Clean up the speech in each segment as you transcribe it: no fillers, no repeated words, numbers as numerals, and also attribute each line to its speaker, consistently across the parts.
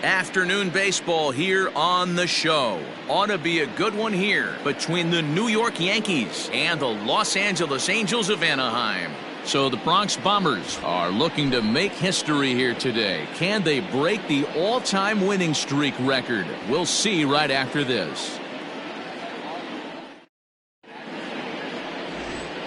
Speaker 1: Afternoon baseball here on the show. Ought to be a good one here between the New York Yankees and the Los Angeles Angels of Anaheim. So the Bronx Bombers are looking to make history here today. Can they break the all-time winning streak record? We'll see right after this.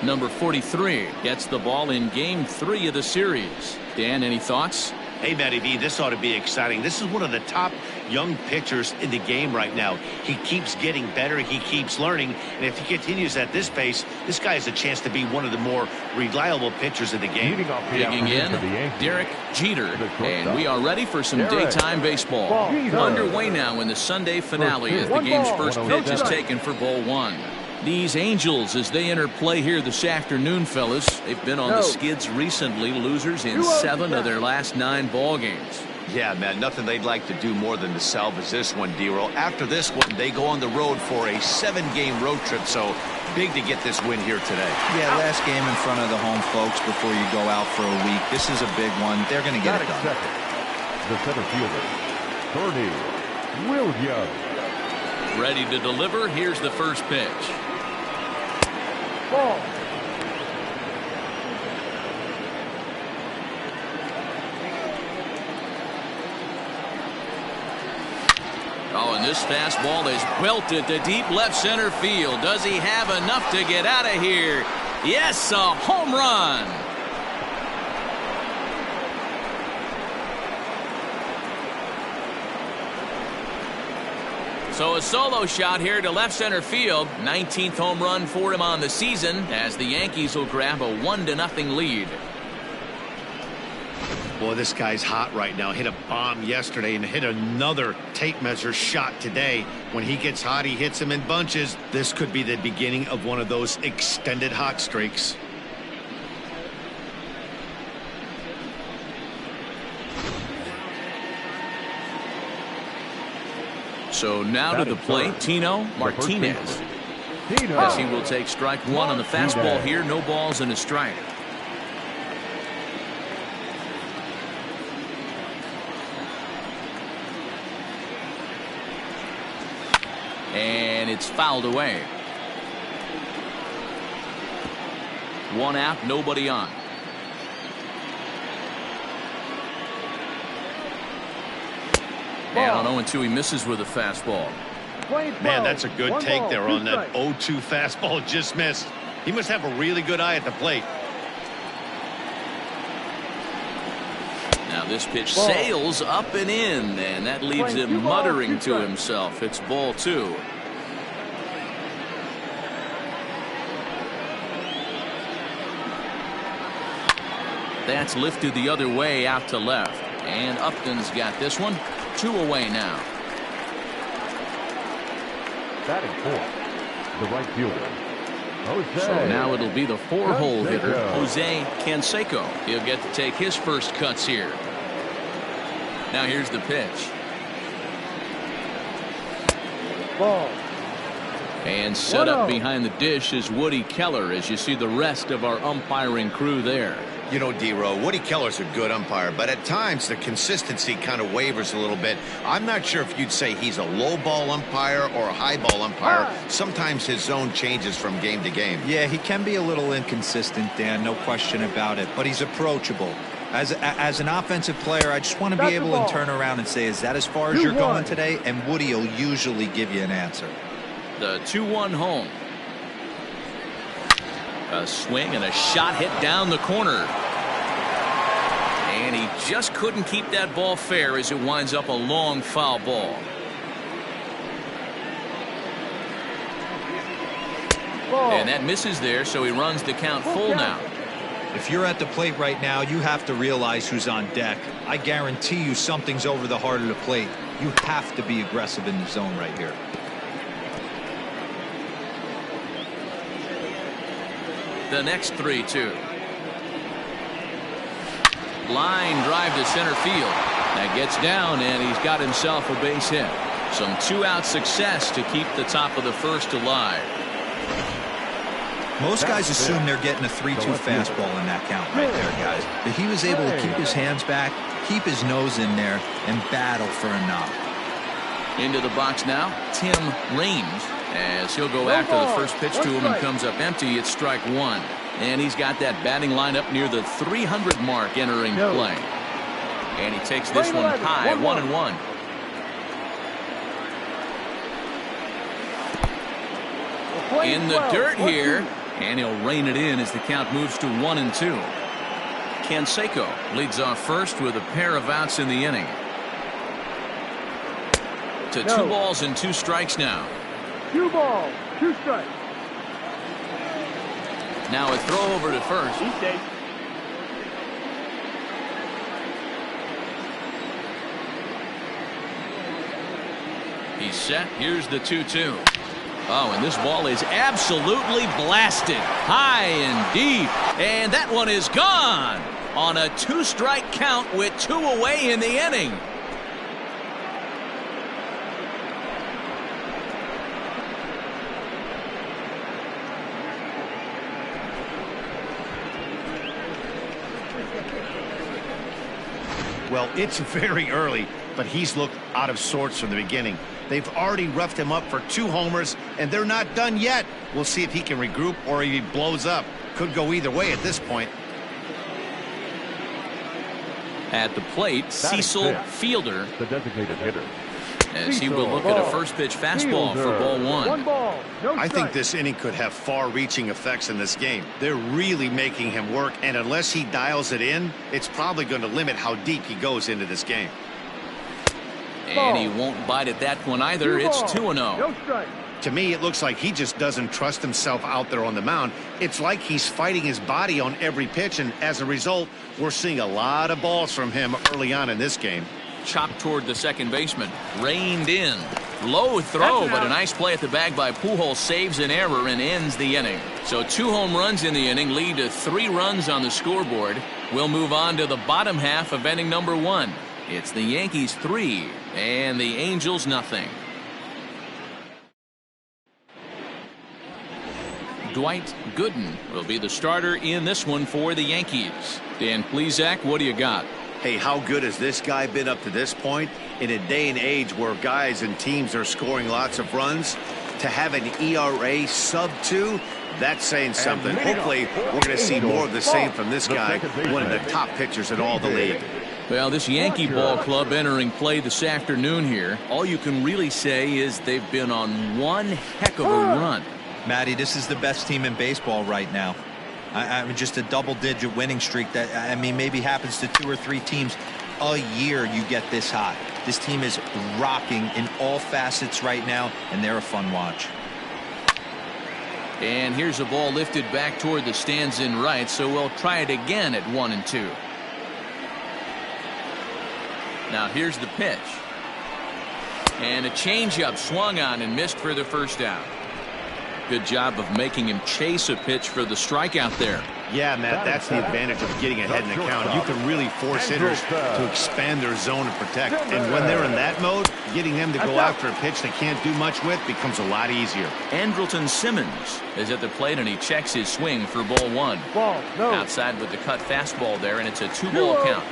Speaker 1: Number 43 gets the ball in Game 3 of the series. Dan, any thoughts?
Speaker 2: Hey, Mlb, this ought to be exciting. This is one of the top young pitchers in the game right now. He keeps getting better. He keeps learning. And if he continues at this pace, this guy has a chance to be one of the more reliable pitchers in the game.
Speaker 1: Digging in, Derek Jeter. And we are ready for some daytime baseball. Underway now in the Sunday finale as the game's first pitch is taken for ball one. These Angels, as they enter play here this afternoon, fellas, they've been on the skids recently, losers in 7 of their last 9 ball games.
Speaker 3: Yeah, man, nothing they'd like to do more than to salvage this one, D-Roll. After this one, they go on the road for a 7-game road trip, so big to get this win here today.
Speaker 4: Yeah, last game in front of the home folks before you go out for a week. This is a big one. They're going to get it done.
Speaker 5: The center fielder, Bernie Williams.
Speaker 1: Ready to deliver. Here's the first pitch.
Speaker 5: Ball.
Speaker 1: Oh, and this fastball is belted to deep left center field. Does he have enough to get out of here? Yes, a home run. So a solo shot here to left center field. 19th home run for him on the season as the Yankees will grab a 1-0 lead.
Speaker 2: Boy, this guy's hot right now. Hit a bomb yesterday and hit another tape measure shot today. When he gets hot, he hits them in bunches. This could be the beginning of one of those extended hot streaks.
Speaker 1: So now to the plate, Tino Martinez. As he will take strike one on the fastball here. No balls and a strike. And it's fouled away. 1 out, nobody on. And on 0-2, he misses with a fastball.
Speaker 2: Man, that's a good take there on that 0-2 fastball. Just missed. He must have a really good eye at the plate.
Speaker 1: Now this pitch sails up and in, and that leaves him muttering to himself. It's ball 2. That's lifted the other way out to left. And Upton's got this one. 2 away now.
Speaker 5: Batting fourth, the right fielder, Jose.
Speaker 1: So now it'll be the 4-hole hitter, Jose Canseco. He'll get to take his first cuts here. Now here's the pitch.
Speaker 5: Ball.
Speaker 1: And set up behind the dish is Woody Keller as you see the rest of our umpiring crew there.
Speaker 3: You know, D-Row, Woody Keller's a good umpire, but at times the consistency kind of wavers a little bit. I'm not sure if you'd say he's a low ball umpire or a high ball umpire. Sometimes his zone changes from game to game.
Speaker 4: Yeah, he can be a little inconsistent, Dan, no question about it, but he's approachable. As an offensive player, I just want to be able to turn around and say, is that as far as you're going today? And Woody will usually give you an answer.
Speaker 1: The 2-1 home. A swing and a shot hit down the corner. And he just couldn't keep that ball fair as it winds up a long foul ball. And that misses there, so he runs the count full now.
Speaker 4: If you're at the plate right now, you have to realize who's on deck. I guarantee you something's over the heart of the plate. You have to be aggressive in the zone right here.
Speaker 1: The next 3-2. Line drive to center field. That gets down, and he's got himself a base hit. Some 2-out success to keep the top of the first alive.
Speaker 4: Most guys assume they're getting a 3-2 fastball in that count right there, guys. But he was able to keep his hands back, keep his nose in there and battle for a knock.
Speaker 1: Into the box now, Tim Raines, as he'll go after the first pitch to him and comes up empty. It's strike one. And he's got that batting lineup near the 300 mark entering play. And he takes this one high, 1-1. In the dirt here, and he'll rein it in as the count moves to 1-2. Canseco leads off first with a pair of outs in the inning. To 2 balls and 2 strikes now.
Speaker 6: 2 balls, 2 strikes.
Speaker 1: Now a throw over to first. He's set. Here's the 2-2. Oh, and this ball is absolutely blasted high and deep, and that one is gone on a 2-strike count with 2 away in the inning.
Speaker 2: Well, it's very early, but he's looked out of sorts from the beginning. They've already roughed him up for 2 homers, and they're not done yet. We'll see if he can regroup or if he blows up. Could go either way at this point.
Speaker 1: At the plate, Cecil Fielder,
Speaker 5: the designated hitter,
Speaker 1: as he will look at a first pitch fastball for ball 1.
Speaker 6: 1 ball, no
Speaker 2: I think
Speaker 6: strike.
Speaker 2: this inning could have far-reaching effects in this game. They're really making him work, and unless he dials it in, it's probably going to limit how deep he goes into this game.
Speaker 1: And he won't bite at that one either. It's 2-0.
Speaker 6: No strike.
Speaker 2: To me, it looks like he just doesn't trust himself out there on the mound. It's like he's fighting his body on every pitch, and as a result, we're seeing a lot of balls from him early on in this game.
Speaker 1: Chopped toward the second baseman. Reined in. Low throw, but a nice play at the bag by Pujols saves an error and ends the inning. So 2 home runs in the inning lead to 3 runs on the scoreboard. We'll move on to the bottom half of inning number 1. It's the Yankees 3 and the Angels nothing. Dwight Gooden will be the starter in this one for the Yankees. Dan Plesac, what do you got?
Speaker 3: Hey, how good has this guy been up to this point? In a day and age where guys and teams are scoring lots of runs, to have an ERA sub-2, that's saying something. Hopefully, we're going to see more of the same from this guy, one of the top pitchers in all the league.
Speaker 1: Well, this Yankee ball club entering play this afternoon here, all you can really say is they've been on one heck of a run.
Speaker 4: Matty, this is the best team in baseball right now. I mean, just a double-digit winning streak that, I mean, maybe happens to 2 or 3 teams a year you get this hot. This team is rocking in all facets right now, and they're a fun watch.
Speaker 1: And here's a ball lifted back toward the stands in right, so we'll try it again at 1-2. Now here's the pitch. And a changeup swung on and missed for the first out. Good job of making him chase a pitch for the strikeout there.
Speaker 2: Yeah, Matt, that's the advantage of getting ahead in the count. You can really force hitters to expand their zone and protect. And when they're in that mode, getting them to go after a pitch they can't do much with becomes a lot easier.
Speaker 1: Andrelton Simmons is at the plate, and he checks his swing for ball 1.
Speaker 6: Ball, no.
Speaker 1: Outside with the cut fastball there, and it's a 2-ball count.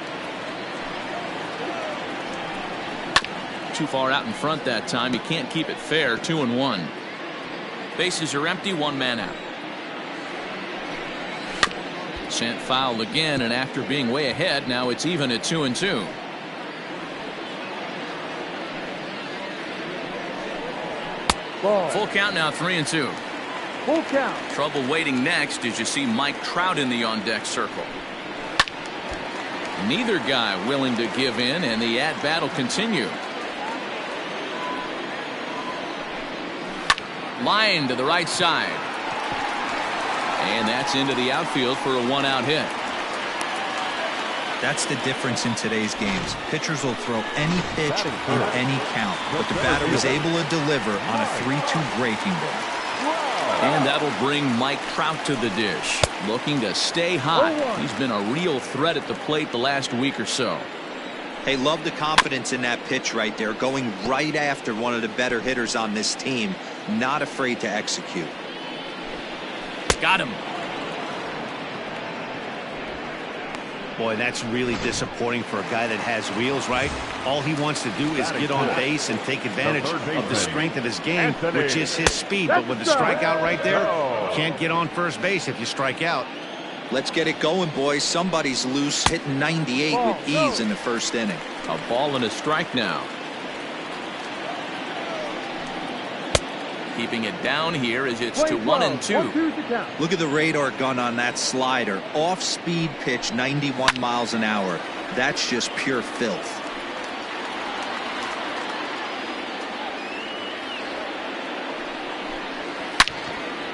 Speaker 1: Too far out in front that time. He can't keep it fair. 2-1. Bases are empty. 1 man out. Sent foul again, and after being way ahead, now it's even at 2-2.
Speaker 6: Ball.
Speaker 1: Full count now, 3-2.
Speaker 6: Full count.
Speaker 1: Trouble waiting next as you see Mike Trout in the on-deck circle. Neither guy willing to give in, and the at-bat will continue. Line to the right side. And that's into the outfield for a 1-out hit.
Speaker 4: That's the difference in today's games. Pitchers will throw any pitch on any count, but the batter was able to deliver on a 3-2 breaking ball.
Speaker 1: And that'll bring Mike Trout to the dish, looking to stay hot. He's been a real threat at the plate the last week or so.
Speaker 4: Hey, love the confidence in that pitch right there, going right after one of the better hitters on this team, not afraid to execute.
Speaker 1: Got him.
Speaker 2: Boy, that's really disappointing for a guy that has wheels, right? All he wants to do is get on base and take advantage of the strength of his game, which is his speed. But with the strikeout right there, you can't get on first base if you strike out.
Speaker 4: Let's get it going, boys. Somebody's loose, hitting 98 with ease in the first inning.
Speaker 1: A ball and a strike now. Keeping it down here as it's to 1-2.
Speaker 4: Look at the radar gun on that slider. Off-speed pitch, 91 miles an hour. That's just pure filth.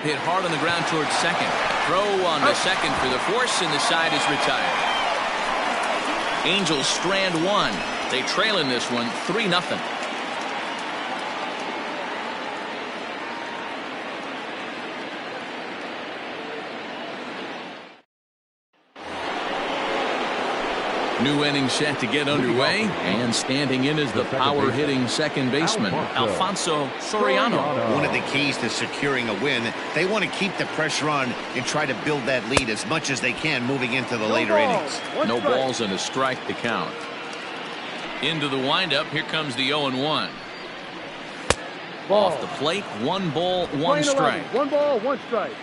Speaker 1: Hit hard on the ground towards second. Throw on the second for the force, and the side is retired. Angels strand one. They trail in this one 3-0. New inning set to get underway, and standing in is the power-hitting second baseman, Alfonso Soriano.
Speaker 3: One of the keys to securing a win, they want to keep the pressure on and try to build that lead as much as they can moving into the later innings.
Speaker 1: No balls and a strike to count. Into the windup, here comes the 0-1. Off the plate, 1 ball, 1 strike.
Speaker 6: 1 ball, 1 strike.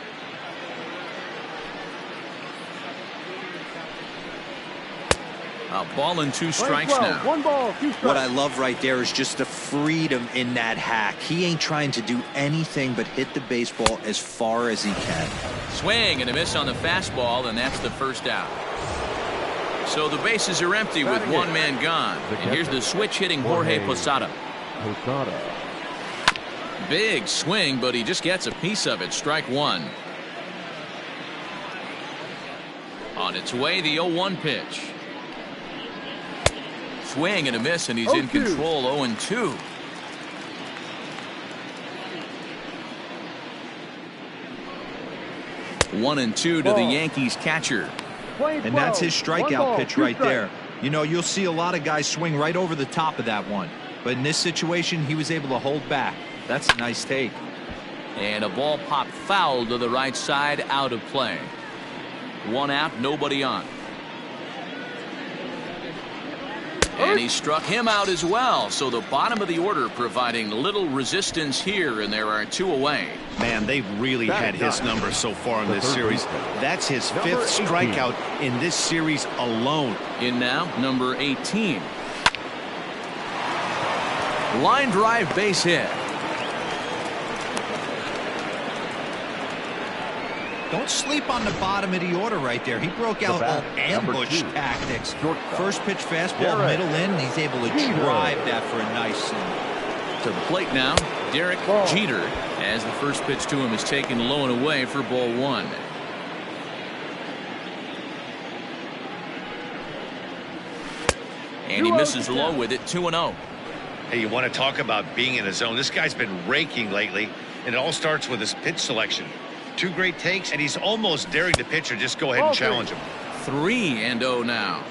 Speaker 1: A ball and 2 strikes now.
Speaker 6: 1 ball, 2 strikes.
Speaker 4: What I love right there is just the freedom in that hack. He ain't trying to do anything but hit the baseball as far as he can.
Speaker 1: Swing and a miss on the fastball, and that's the first out. So the bases are empty with 1 man gone. And here's the switch hitting Jorge Posada. Big swing, but he just gets a piece of it. Strike 1. On its way, the 0-1 pitch. Swing and a miss, and he's in control. 0-2. One and 2 to the Yankees catcher.
Speaker 4: And that's his strikeout pitch right there. You know, you'll see a lot of guys swing right over the top of that one. But in this situation, he was able to hold back. That's a nice take.
Speaker 1: And a ball popped foul to the right side, out of play. 1 out, nobody on. And he struck him out as well. So the bottom of the order providing little resistance here, and there are 2 away.
Speaker 2: Man, they've really had his number so far in this series. That's his 5th strikeout in this series alone.
Speaker 1: In now, number 18. Line drive, base hit.
Speaker 4: Don't sleep on the bottom of the order right there. He broke out all ambush tactics. First pitch fastball, middle in. He's able to drive that for a nice swing.
Speaker 1: To the plate now, Derek Jeter, as the first pitch to him is taken low and away for ball 1. And he misses low with it. 2-0.
Speaker 2: Hey, you want to talk about being in his zone? This guy's been raking lately, and it all starts with his pitch selection. 2 great takes, and he's almost daring the pitcher just go ahead and challenge him.
Speaker 1: 3-0 now.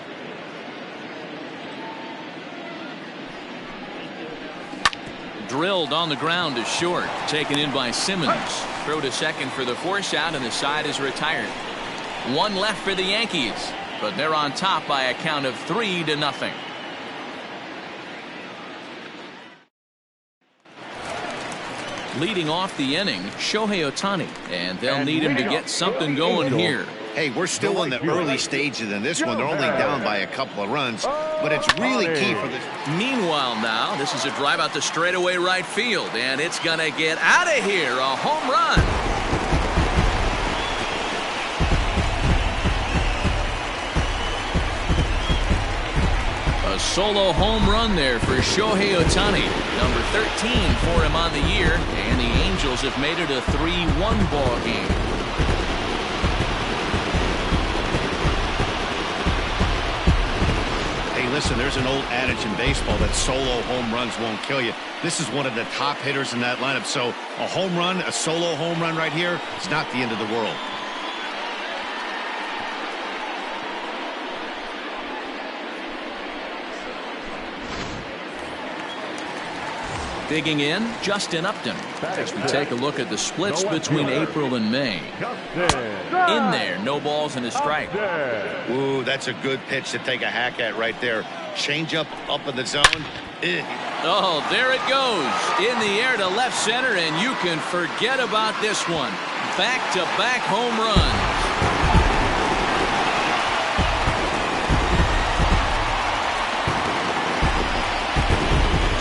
Speaker 1: Drilled on the ground to short, taken in by Simmons. Throw to second for the force out, and the side is retired. 1 left for the Yankees, but they're on top by a count of 3-0. Leading off the inning, Shohei Ohtani, and they'll need him to get something going here.
Speaker 3: Hey, we're still in the early stages in this one. They're only down by a couple of runs, but it's really key for this.
Speaker 1: Meanwhile now, this is a drive out to straightaway right field, and it's going to get out of here. A home run. A solo home run there for Shohei Ohtani. Number 13 for him on the year, and the Angels have made it a 3-1 ball game.
Speaker 2: Hey, listen, there's an old adage in baseball that solo home runs won't kill you. This is one of the top hitters in that lineup, so a home run, a solo home run right here, it's not the end of the world.
Speaker 1: Digging in, Justin Upton. As we take a look at the splits between April and May. In there, no balls and a strike.
Speaker 2: Ooh, that's a good pitch to take a hack at right there. Change up in the zone.
Speaker 1: Oh, there it goes. In the air to left center, and you can forget about this one. Back-to-back home runs.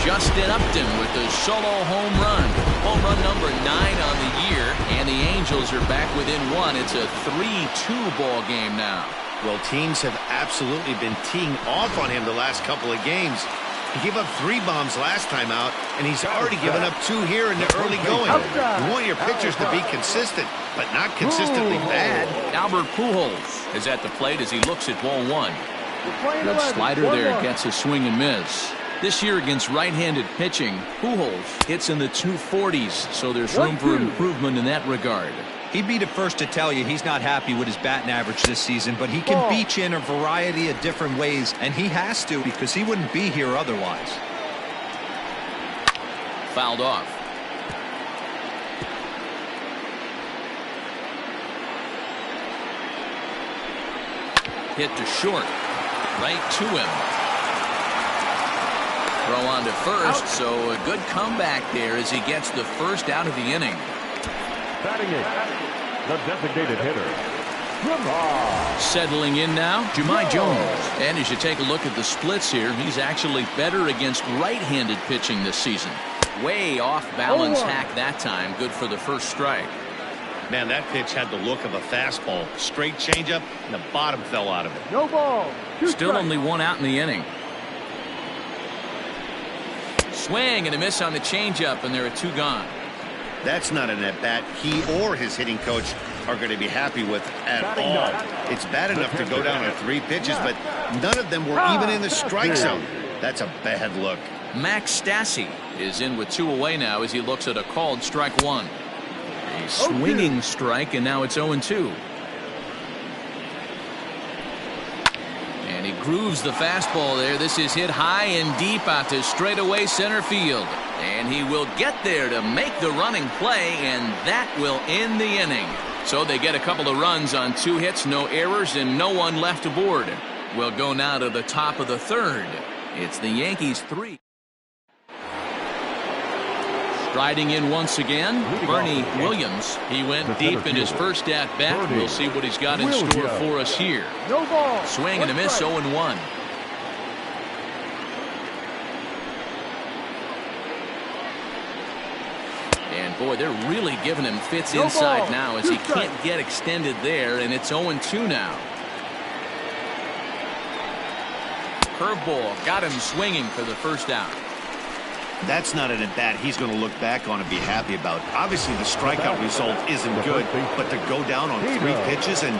Speaker 1: Justin Upton with the solo home run. Home run number 9 on the year, and the Angels are back within 1. It's a 3-2 ball game now.
Speaker 2: Well, teams have absolutely been teeing off on him the last couple of games. He gave up 3 bombs last time out, and he's already given up 2 here in the early going. You want your pitchers to be consistent, but not consistently bad.
Speaker 1: Albert Pujols is at the plate as he looks at ball 1. Good slider there, gets a swing and miss. This year against right-handed pitching, Pujols hits in the 240s, so there's room for improvement in that regard.
Speaker 4: He'd be the first to tell you he's not happy with his batting average this season, but he can beat you in a variety of different ways, and he has to because he wouldn't be here otherwise.
Speaker 1: Fouled off. Hit to short. Right to him. Throw on to first, so a good comeback there as he gets the first out of the inning.
Speaker 5: Batting it, the designated hitter.
Speaker 1: Settling in now, Jahmai Jones. And as you take a look at the splits here, he's actually better against right-handed pitching this season. Way off balance hack that time. Good for the first strike.
Speaker 2: Man, that pitch had the look of a fastball. Straight changeup, and the bottom fell out of it.
Speaker 6: No ball.
Speaker 1: Still only 1 out in the inning. Swing and a miss on the changeup, and there are 2 gone.
Speaker 2: That's not an at-bat he or his hitting coach are going to be happy with at all. It's bad enough to go down on 3 pitches, but none of them were even in the strike zone. That's a bad look.
Speaker 1: Max Stassi is in with 2 away now as he looks at a called strike 1. A swinging strike, and now it's 0-2. And he grooves the fastball there. This is hit high and deep out to straightaway center field. And he will get there to make the running play, and that will end the inning. So they get a couple of runs on 2 hits, no errors, and no one left aboard. We'll go now to the top of the 3rd. It's the Yankees 3. Striding in once again, Bernie Williams. He went deep in his first at-bat. We'll see what he's got in store for us here.
Speaker 6: No ball.
Speaker 1: Swing and a miss, 0-1. And boy, they're really giving him fits inside now as he can't get extended there, and it's 0-2 now. Curveball got him swinging for the first out.
Speaker 2: That's not an at-bat he's going to look back on and be happy about. Obviously, the strikeout result isn't good, but to go down on 3 pitches and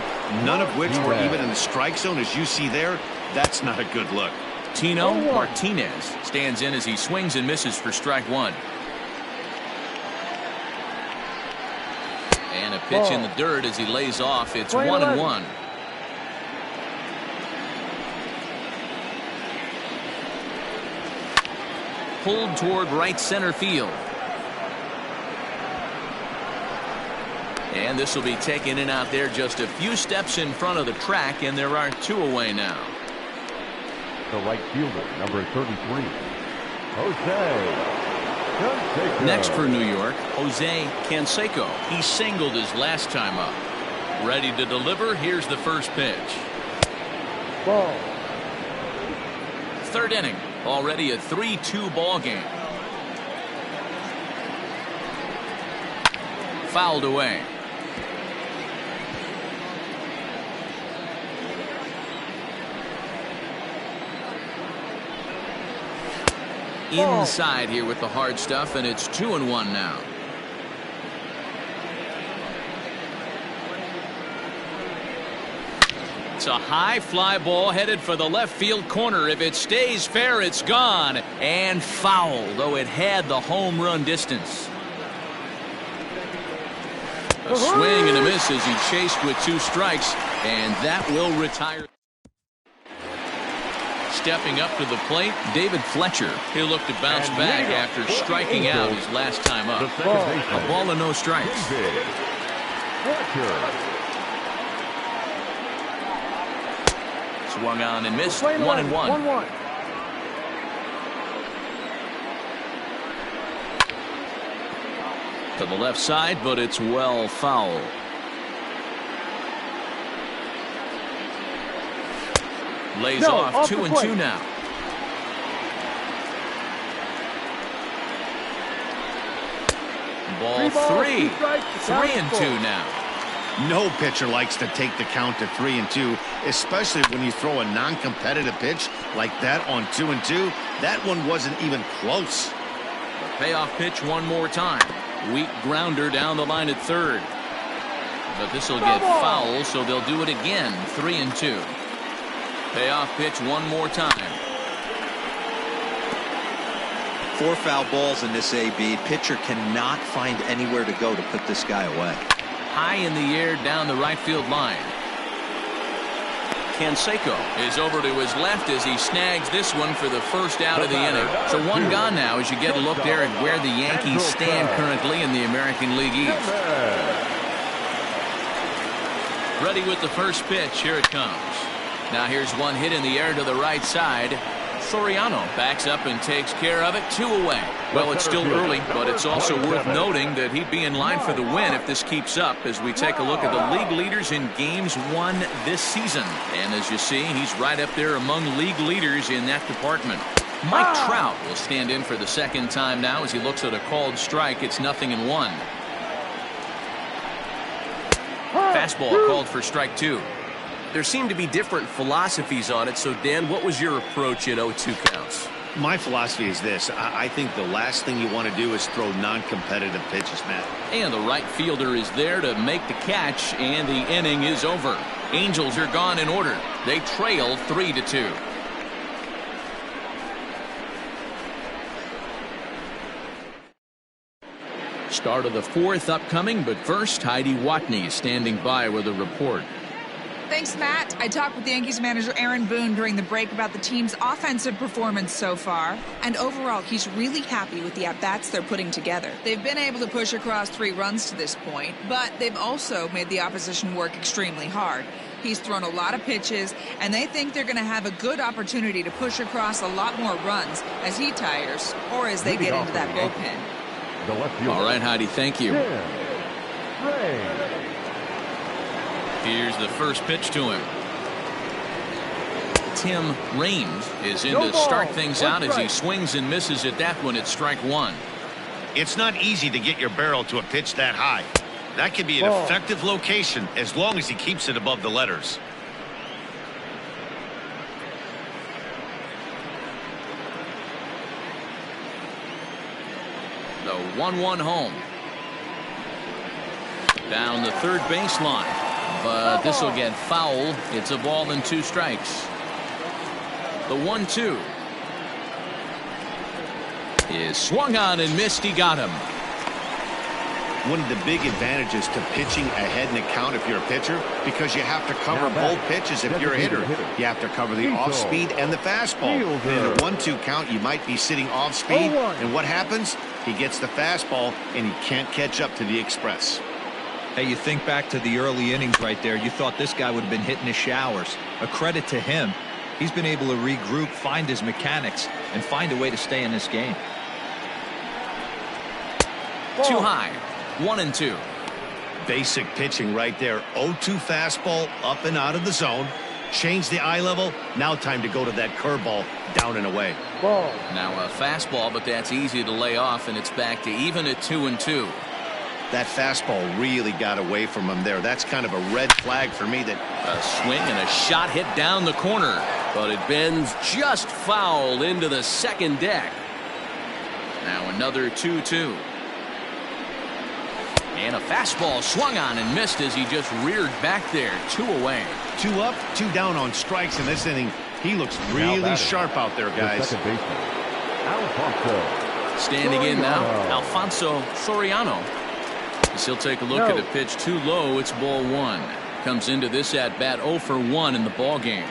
Speaker 2: none of which were even in the strike zone, as you see there, that's not a good look.
Speaker 1: Tino Martinez stands in as he swings and misses for strike 1. And a pitch in the dirt as he lays off. It's 1-1. Pulled toward right center field. And this will be taken in out there just a few steps in front of the track, and there are 2 away now.
Speaker 5: The right fielder, number 33, Jose Canseco.
Speaker 1: Next for New York, Jose Canseco. He singled his last time up. Ready to deliver. Here's the first pitch.
Speaker 6: Ball.
Speaker 1: 3rd inning. Already a 3-2 ball game. Fouled away. Inside here with the hard stuff, and it's 2-1 now. It's a high fly ball headed for the left field corner. If it stays fair, it's gone and foul, though it had the home run distance. A swing and a miss as he chased with 2 strikes, and that will retire. stepping up to the plate, David Fletcher. He'll look to bounce back after striking out his last time up. A ball and no strikes.
Speaker 5: David Fletcher.
Speaker 1: Swung on and missed. 1-1. To the left side, but it's well foul. Lays off 2-2 now. Ball 3. 3-2 now.
Speaker 2: No pitcher likes to take the count to 3-2, especially when you throw a non-competitive pitch like that on 2-2. That one wasn't even close.
Speaker 1: The payoff pitch one more time. Weak grounder down the line at third. But this will get foul, so they'll do it again. 3-2. Payoff pitch one more time.
Speaker 4: 4 foul balls in this AB. Pitcher cannot find anywhere to go to put this guy away.
Speaker 1: High in the air down the right field line. Canseco is over to his left as he snags this one for the first out of the inning. So one gone now as you get a look there at where the Yankees stand currently in the American League East. Ready with the first pitch. Here it comes. Now here's one hit in the air to the right side. Soriano backs up and takes care of it. 2 away. Well, it's still early, but it's also worth noting that he'd be in line for the win if this keeps up as we take a look at the league leaders in games won this season. And as you see, he's right up there among league leaders in that department. Mike Trout will stand in for the second time now as he looks at a called strike. It's 0-1. Fastball called for strike 2.
Speaker 7: There seem to be different philosophies on it. So, Dan, what was your approach in 0-2 counts?
Speaker 2: My philosophy is this. I think the last thing you want to do is throw non-competitive pitches, Matt.
Speaker 1: And the right fielder is there to make the catch, and the inning is over. Angels are gone in order. They trail 3-2. Start of the 4th upcoming, but first, Heidi Watney standing by with a report.
Speaker 8: Thanks, Matt. I talked with Yankees manager Aaron Boone during the break about the team's offensive performance so far. And overall, he's really happy with the at-bats they're putting together. They've been able to push across 3 runs to this point, but they've also made the opposition work extremely hard. He's thrown a lot of pitches, and they think they're going to have a good opportunity to push across a lot more runs as he tires or as they get into that bullpen.
Speaker 1: All right, Heidi, thank you. Here's the first pitch to him. Tim Raines is in to start things out as he swings and misses at that one at strike 1.
Speaker 2: It's not easy to get your barrel to a pitch that high. That could be an effective location as long as he keeps it above the letters.
Speaker 1: The 1-1 home. Down the third baseline. But this will get foul. It's a ball and 2 strikes. The 1-2 is swung on and missed. He got him.
Speaker 2: One of the big advantages to pitching ahead in the count if you're a pitcher, because you have to cover both pitches if you're a hitter. You have to cover the off-speed and the fastball. And in a 1-2 count, you might be sitting off-speed. And what happens? He gets the fastball, and he can't catch up to the express.
Speaker 4: Hey, you think back to the early innings right there. You thought this guy would have been hitting his showers. A credit to him. He's been able to regroup, find his mechanics, and find a way to stay in this game.
Speaker 1: Too high. 1-2.
Speaker 2: Basic pitching right there. 0-2 fastball up and out of the zone. Change the eye level. Now time to go to that curveball down and away.
Speaker 1: Now a fastball, but that's easy to lay off, and it's back to even at 2-2.
Speaker 2: That fastball really got away from him there. That's kind of a red flag for me. That
Speaker 1: a swing and a shot hit down the corner,
Speaker 7: but it bends just foul into the second deck.
Speaker 1: Now another 2-2. And a fastball swung on and missed as he just reared back there. 2 away.
Speaker 2: 2 up, 2 down on strikes in this inning. He looks really sharp out there, guys.
Speaker 1: Standing in now, Alfonso Soriano. As he'll take a look at a pitch too low. It's ball 1. Comes into this at bat 0 for 1 in the ball game.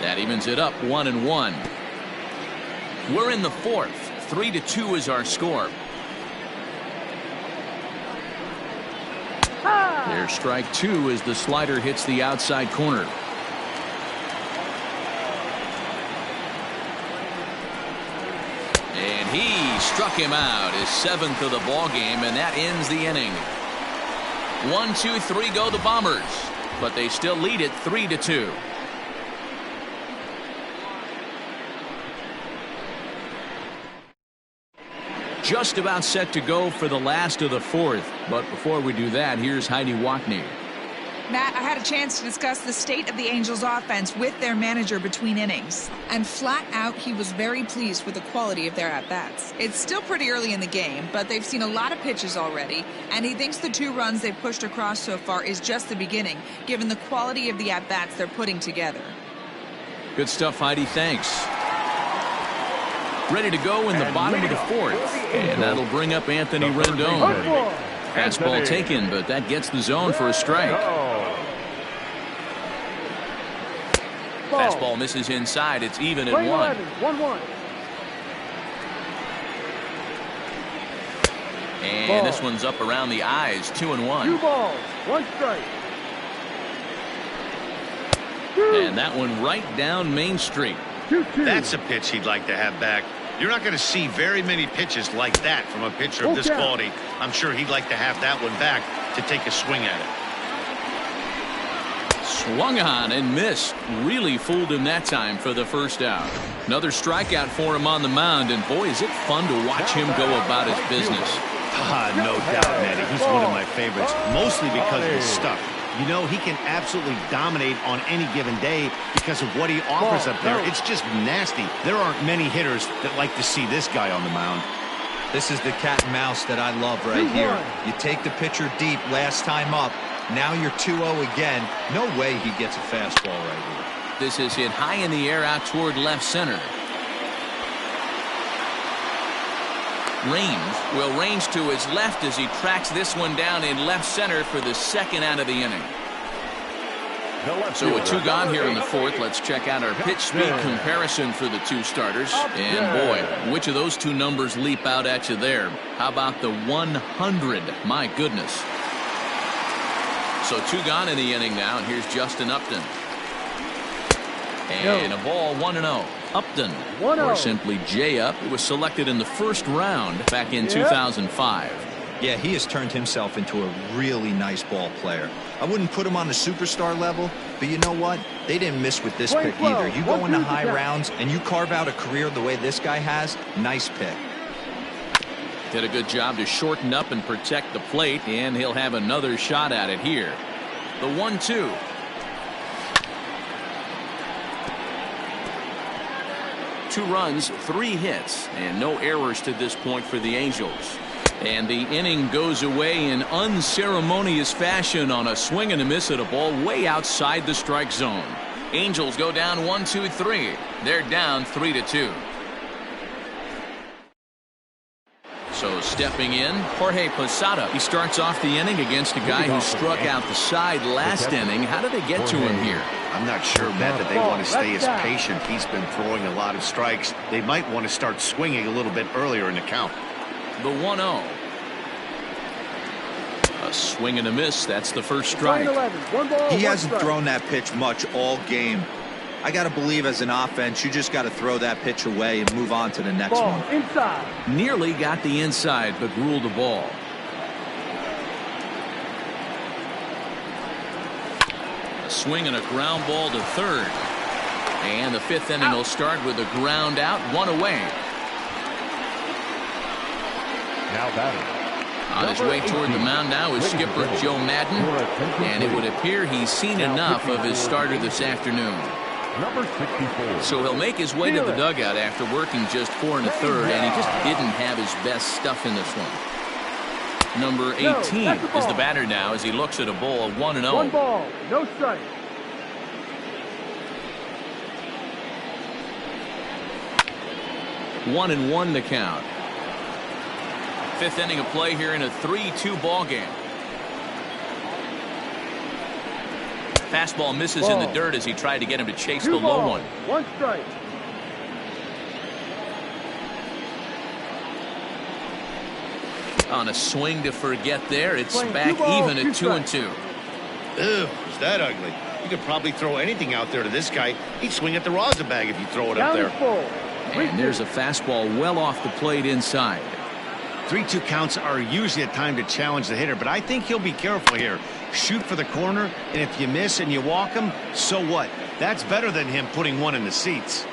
Speaker 1: That evens it up 1-1. We're in the fourth. 3-2 is our score. There's strike two as the slider hits the outside corner. And he struck him out, his seventh of the ball game, and that ends the inning. 1-2-3 go the Bombers, but they still lead it 3-2. Just about set to go for the last of the fourth, but before we do that, here's Heidi Wackney.
Speaker 8: Matt, I had a chance to discuss the state of the Angels offense with their manager between innings, and flat out he was very pleased with the quality of their at-bats. It's still pretty early in the game, but they've seen a lot of pitches already, and he thinks the 2 runs they've pushed across so far is just the beginning, given the quality of the at-bats they're putting together.
Speaker 1: Good stuff, Heidi. Thanks. Ready to go in the bottom of the fourth, and that'll bring up Anthony Rendon. Fastball taken, but that gets the zone for a strike. Fastball misses inside. It's even at 1.
Speaker 6: 1-1.
Speaker 1: And this one's up around the eyes. 2-1.
Speaker 6: 2 balls, 1 strike.
Speaker 1: And that one right down Main Street.
Speaker 6: 2-2.
Speaker 2: That's a pitch he'd like to have back. You're not going to see very many pitches like that from a pitcher of this quality. I'm sure he'd like to have that one back to take a swing at it.
Speaker 1: Swung on and missed. Really fooled him that time for the first out. Another strikeout for him on the mound, and boy, is it fun to watch him go about his business.
Speaker 2: No doubt, Matty. He's one of my favorites, mostly because of his stuff. You know, he can absolutely dominate on any given day because of what he offers up there. It's just nasty. There aren't many hitters that like to see this guy on the mound.
Speaker 4: This is the cat and mouse that I love right here. You take the pitcher deep last time up. Now you're 2-0 again. No way he gets a fastball right here.
Speaker 1: This is hit high in the air out toward left center. Range to his left as he tracks this one down in left center for the second out of the inning. So with 2 gone here in the fourth, let's check out our pitch speed comparison for the 2 starters. And boy, which of those 2 numbers leap out at you there? How about the 100? My goodness. So 2 gone in the inning now, and here's Justin Upton. And a ball 1-0. Upton, or simply J-Up, was selected in the first round back in 2005.
Speaker 4: Yeah, he has turned himself into a really nice ball player. I wouldn't put him on the superstar level, but you know what? They didn't miss with this pick either. You go into high rounds and you carve out a career the way this guy has, nice pick.
Speaker 1: Did a good job to shorten up and protect the plate, and he'll have another shot at it here. The 1-2. Two runs, 3 hits, and no errors to this point for the Angels. And the inning goes away in unceremonious fashion on a swing and a miss at a ball way outside the strike zone. Angels go down 1-2-3. They're down 3-2. So stepping in, Jorge Posada. He starts off the inning against a guy who struck out the side last inning. How did they get to him here?
Speaker 3: I'm not sure, Matt, that they want to stay as patient. He's been throwing a lot of strikes. They might want to start swinging a little bit earlier in the count.
Speaker 1: The 1-0. A swing and a miss. That's the first strike.
Speaker 4: He hasn't thrown that pitch much all game. I got to believe as an offense, you just got to throw that pitch away and move on to the next one.
Speaker 6: Inside.
Speaker 1: Nearly got the inside, but ruled the ball. A swing and a ground ball to third. And the 5th inning will start with a ground out, 1 away.
Speaker 5: Now batting.
Speaker 1: On his way toward the mound now is skipper Joe Madden, and it would appear he's seen enough of his starter this afternoon.
Speaker 5: Number 64.
Speaker 1: So he'll make his way to the dugout after working just 4 1/3, and he just didn't have his best stuff in this one. Number 18 is the batter now as he looks at a ball 1-0.
Speaker 6: 1 ball, no strike.
Speaker 1: One and 1 to count. 5th inning of play here in a 3-2 ball game. Fastball misses in the dirt as he tried to get him to chase the
Speaker 6: 2
Speaker 1: low
Speaker 6: balls,
Speaker 1: one.
Speaker 6: 1 strike.
Speaker 1: On a swing to forget there, it's
Speaker 6: Playing
Speaker 1: back
Speaker 6: 2 balls,
Speaker 1: even
Speaker 6: 2
Speaker 1: at 2 and 2.
Speaker 2: Ew, is that ugly? You could probably throw anything out there to this guy. He'd swing at the rosin bag if you throw it up
Speaker 6: Down
Speaker 2: there.
Speaker 6: is full.
Speaker 1: And there's a fastball well off the plate inside.
Speaker 2: 3-2 counts are usually a time to challenge the hitter, but I think he'll be careful here. Shoot for the corner, and if you miss and you walk him, so what? That's better than him putting one in the seats.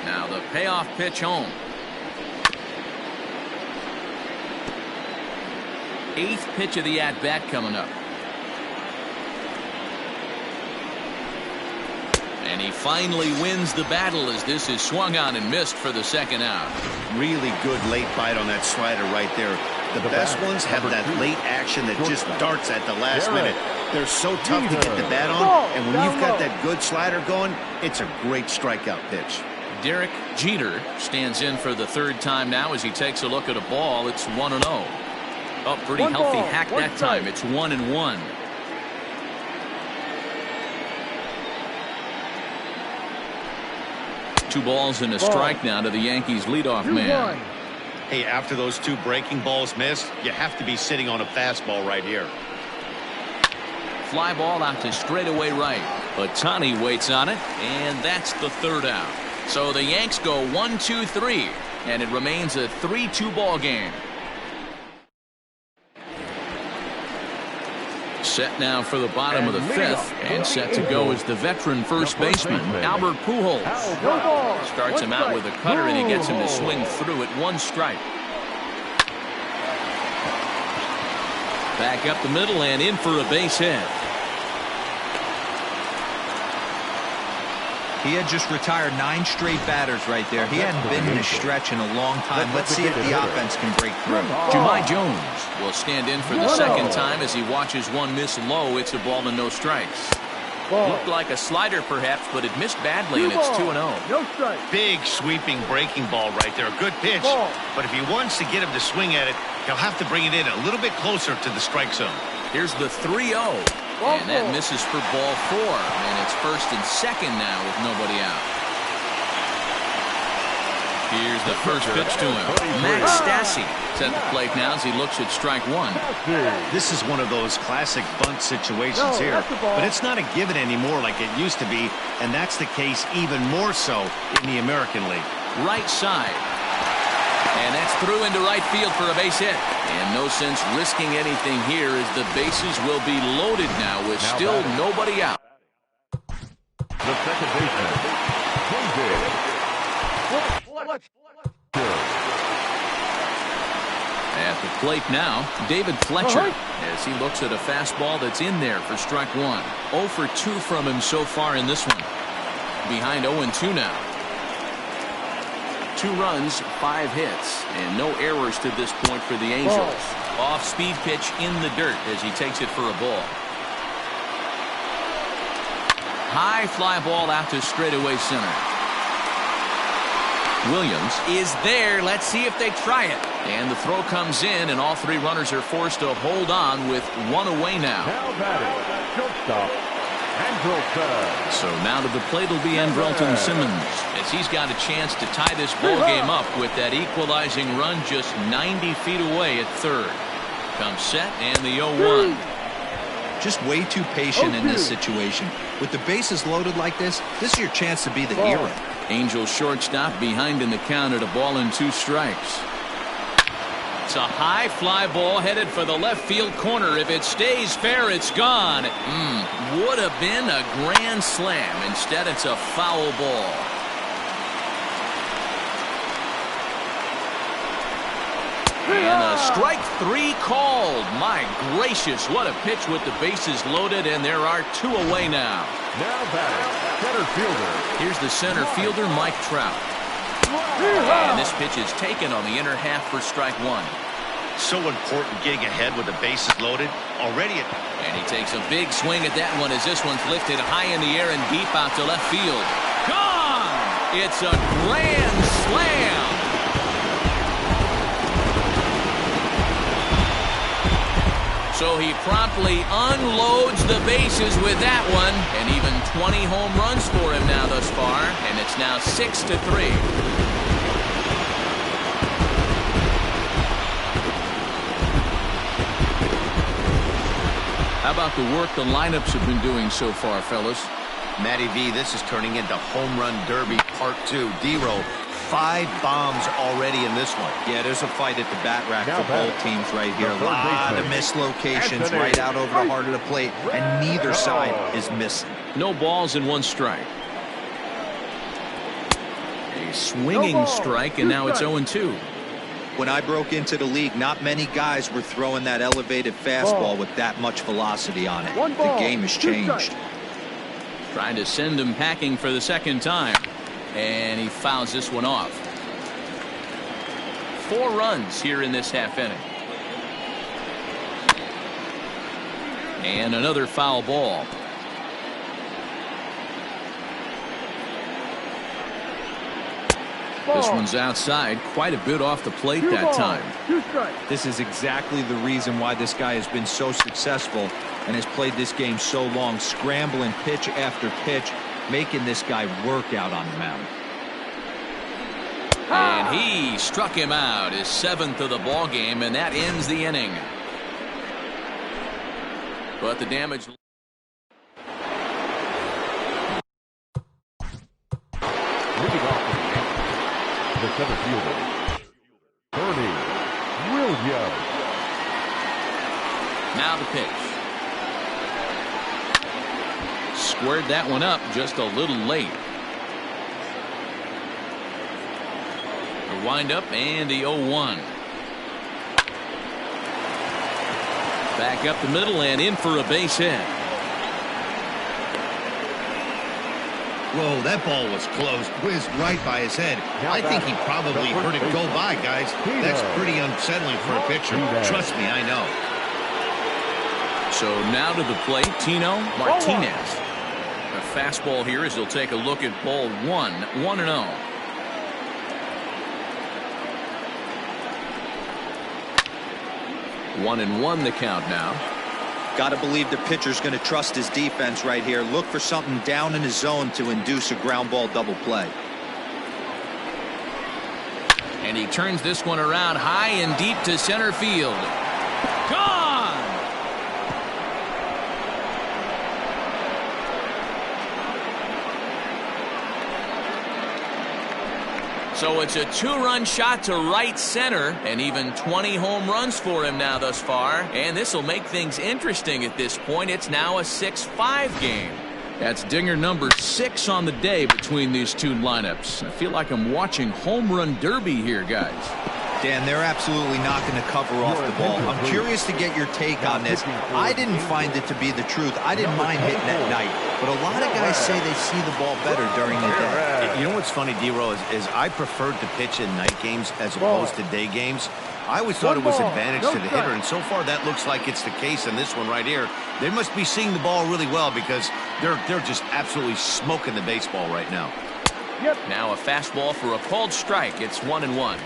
Speaker 1: Now the payoff pitch home. 8th pitch of the at-bat coming up. And he finally wins the battle as this is swung on and missed for the 2nd out.
Speaker 2: Really good late bite on that slider right there. The best ones have that late action that just darts at the last minute. They're so tough to get the bat on, and when you've got that good slider going, it's a great strikeout pitch.
Speaker 1: Derek Jeter stands in for the 3rd time now as he takes a look at a ball. It's 1-0. Oh, pretty
Speaker 6: 1
Speaker 1: healthy
Speaker 6: ball,
Speaker 1: hack
Speaker 6: 1
Speaker 1: that
Speaker 6: strike.
Speaker 1: time. It's 1-1. Two balls and a strike now to the Yankees leadoff man.
Speaker 6: 2-1.
Speaker 2: Hey, after those 2 breaking balls missed, you have to be sitting on a fastball right here.
Speaker 1: Fly ball out to straightaway right. Ohtani waits on it, and that's the 3rd out. So the Yanks go 1-2-3, and it remains a 3-2 ball game. Set now for the bottom of the 5th, and set to go is the veteran first baseman, Albert Pujols.
Speaker 6: No ball.
Speaker 1: Starts him out with a cutter, and he gets him to swing through at 1 strike. Back up the middle and in for a base hit.
Speaker 4: He had just retired 9 straight batters right there. He hadn't been in a stretch in a long time. Let's see if the offense can break through.
Speaker 1: Jahmai Jones will stand in for the 2nd time as he watches one miss low. It's a ball and no strikes. Looked like a slider perhaps, but it missed badly, and it's 2-0.
Speaker 6: No strike.
Speaker 2: Big sweeping breaking ball right there. Good pitch.
Speaker 6: Ball.
Speaker 2: But if he wants to get him to swing at it, he'll have to bring it in a little bit closer to the strike zone.
Speaker 1: Here's the 3-0. And that misses for ball 4. And it's 1st and 2nd now with nobody out. Here's the first pitch to him. Max Stassi is at the plate now as he looks at strike 1.
Speaker 2: This is one of those classic bunt situations here. But it's not a given anymore like it used to be. And that's the case even more so in the American League.
Speaker 1: Right side. And that's through into right field for a base hit. And no sense risking anything here as the bases will be loaded now with still nobody out.
Speaker 5: The second baseman,
Speaker 1: At the plate now, David Fletcher, as he looks at a fastball that's in there for strike 1. 0 for 2 from him so far in this one. Behind 0-2 now. 2 runs, 5 hits, and no errors to this point for the Angels. Off-speed pitch in the dirt as he takes it for a ball. High fly ball out to straightaway center. Williams is there. Let's see if they try it. And the throw comes in, and all 3 runners are forced to hold on with 1 away now.
Speaker 5: now batting, shortstop, Andrelton.
Speaker 1: So now to the plate will be Andrelton Simmons, as he's got a chance to tie this ball game up with that equalizing run just 90 feet away at 3rd. Comes set and the 0-1.
Speaker 4: Just way too patient in this situation. With the bases loaded like this is your chance to be the hero.
Speaker 1: Angels shortstop behind in the count at 1-2 strikes. It's a high fly ball headed for the left field corner. If it stays fair, it's gone. Would have been a grand slam. Instead, it's a foul ball. And a strike 3 called. My gracious, what a pitch with the bases loaded, and there are 2 away now.
Speaker 5: Now batting, center fielder.
Speaker 1: Here's the center fielder, Mike Trout. And this pitch is taken on the inner half for strike 1.
Speaker 2: So important getting ahead with the bases loaded. Already.
Speaker 1: And he takes a big swing at that one as this one's lifted high in the air and deep out to left field. Gone! It's a grand slam. So he promptly unloads the bases with that one, and even 20 home runs for him now thus far, and it's now 6-3. How about the work the lineups have been doing so far, fellas?
Speaker 3: Matty V, this is turning into Home Run Derby Part 2. D-Roll, 5 bombs already in this one.
Speaker 4: Yeah, there's a fight at the bat rack for both teams right here. A lot of mislocations right out over the heart of the plate, and neither side is missing.
Speaker 1: No balls and 1 strike. A swinging strike, and now it's 0-2.
Speaker 4: When I broke into the league, not many guys were throwing that elevated fastball with that much velocity on it. The game has changed.
Speaker 1: Trying to send him packing for the second time. And he fouls this one off. 4 runs here in this half inning. And another foul ball. This one's outside, quite a bit off the plate that time.
Speaker 4: This is exactly the reason why this guy has been so successful and has played this game so long, scrambling pitch after pitch, making this guy work out on the mound.
Speaker 1: And he struck him out, his 7th of the ball game, and that ends the inning. But the damage.
Speaker 5: Leading off the center fielder, Bernie Williams.
Speaker 1: Now the pitch. Squared that one up just a little late. The windup and the 0-1. Back up the middle and in for a base hit.
Speaker 3: Whoa, that ball was close. Whizzed right by his head. I think he probably heard it go by, guys. That's pretty unsettling for a pitcher. Trust me, I know.
Speaker 1: So now to the plate, Tino Martinez. A fastball here as he'll take a look at ball 1, 1-0. One and 1 the count now.
Speaker 4: Got to believe the pitcher's going to trust his defense right here. Look for something down in his zone to induce a ground ball double play.
Speaker 1: And he turns this one around high and deep to center field. Gone! So it's a 2-run shot to right center, and even 20 home runs for him now thus far. And this will make things interesting at this point. It's now a 6-5 game. That's dinger number 6 on the day between these two lineups. I feel like I'm watching home run derby here, guys.
Speaker 4: Dan, they're absolutely not going to cover off the ball. I'm curious to get your take on this. I didn't find it to be the truth. I didn't mind hitting at night, but a lot of guys say they see the ball better during the day.
Speaker 3: You know what's funny, D-Roll, is I preferred to pitch in night games as opposed to day games. I always thought it was advantage to the hitter, and so far that looks like it's the case in this one right here. They must be seeing the ball really well because they're just absolutely smoking the baseball right now.
Speaker 1: Now a fastball for a called strike. It's 1-1.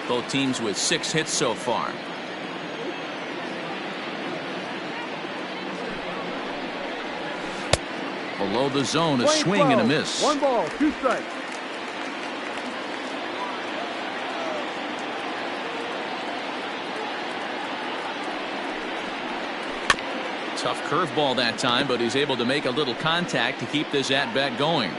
Speaker 1: Both teams with 6 hits so far. Below the zone, a swing and a miss.
Speaker 6: 1 ball, 2 strikes.
Speaker 1: Tough curveball that time, but he's able to make a little contact to keep this at-bat going.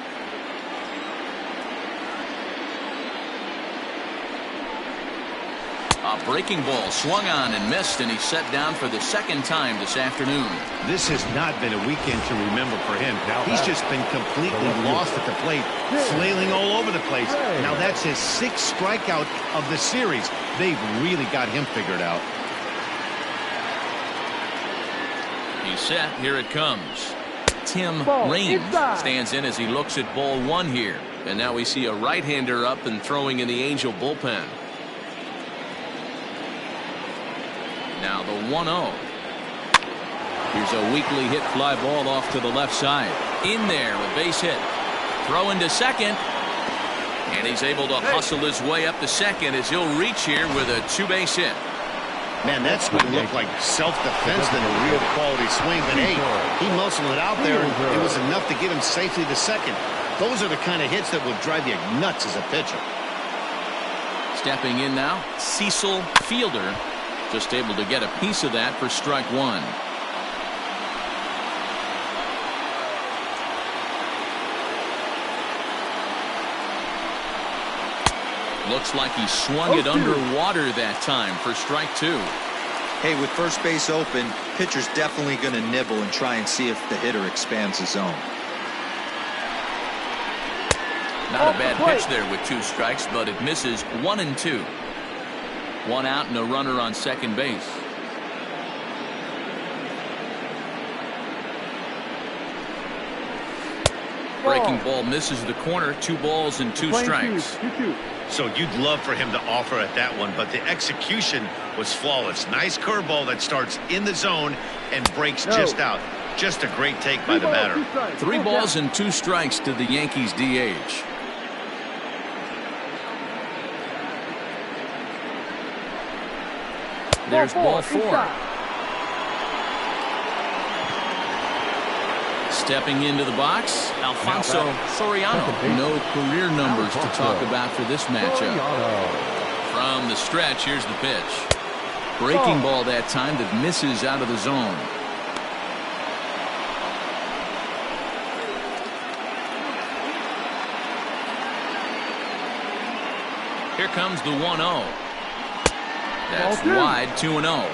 Speaker 1: A breaking ball swung on and missed, and he's set down for the 2nd time this afternoon.
Speaker 2: This has not been a weekend to remember for him. He's just been completely lost at the plate, flailing all over the place. Now that's his 6th strikeout of the series. They've really got him figured out.
Speaker 1: He's set. Here it comes. Tim Raines stands in as he looks at ball 1 here. And now we see a right-hander up and throwing in the Angel bullpen. Now the 1-0. Here's a weakly hit fly ball off to the left side. In there, a base hit. Throw into second. And he's able to hustle his way up to second as he'll reach here with a 2-base hit.
Speaker 2: Man, that swing looked like self-defense than a real quality swing. But, hey, he muscled it out there, and it was enough to get him safely to second. Those are the kind of hits that will drive you nuts as a pitcher.
Speaker 1: Stepping in now, Cecil Fielder. Just able to get a piece of that for strike one. Looks like he swung it underwater that time for strike two.
Speaker 4: Hey, with first base open, pitcher's definitely going to nibble and try and see if the hitter expands the zone.
Speaker 1: Not a bad pitch there with 2 strikes, but it misses 1 and 2. 1 out and a runner on second base. Breaking ball misses the corner. 2 balls and 2 strikes.
Speaker 2: So you'd love for him to offer at that one, but the execution was flawless. Nice curveball that starts in the zone and breaks just out. Just a great take by the batter.
Speaker 1: 3 balls and 2 strikes to the Yankees DH. There's ball 4. Stepping into the box, Alfonso Soriano. No career numbers to talk about for this matchup. From the stretch, here's the pitch. Breaking ball that time that misses out of the zone. Here comes the 1-0. That's wide, 2-0.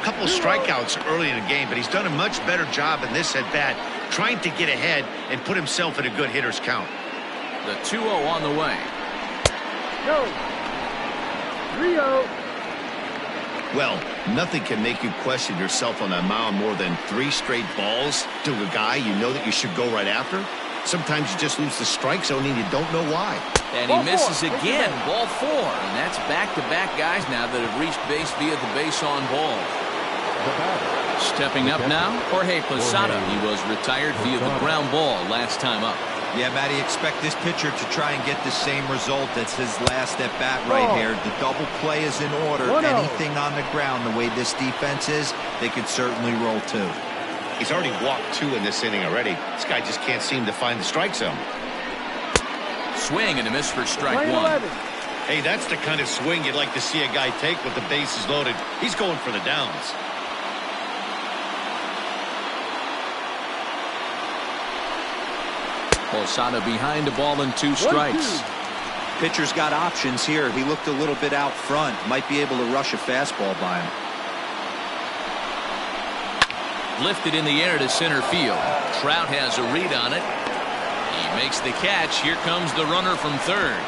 Speaker 2: Couple strikeouts early in the game, but he's done a much better job in this at bat, trying to get ahead and put himself in a good hitter's count.
Speaker 1: The 2-0 on the way.
Speaker 6: Go. 3-0.
Speaker 3: Well, nothing can make you question yourself on the mound more than 3 straight balls to a guy you know that you should go right after. Sometimes you just lose the strike zone and you don't know why.
Speaker 1: And he misses again. Ball 4. And that's back-to-back guys now that have reached base via the base on ball. Stepping up now, Jorge Posada. He was retired via the ground ball last time up.
Speaker 4: Yeah, Matty, expect this pitcher to try and get the same result as his last at bat right here. The double play is in order. Anything on the ground, the way this defense is, they could certainly roll 2.
Speaker 2: He's already walked 2 in this inning already. This guy just can't seem to find the strike zone.
Speaker 1: Swing and a miss for strike 1.
Speaker 2: Hey, that's the kind of swing you'd like to see a guy take with the bases loaded. He's going for the downs.
Speaker 1: Posada behind a ball and 2 strikes.
Speaker 4: Pitcher's got options here. He looked a little bit out front. Might be able to rush a fastball by him.
Speaker 1: Lifted in the air to center field. Trout has a read on it. He makes the catch. Here comes the runner from third.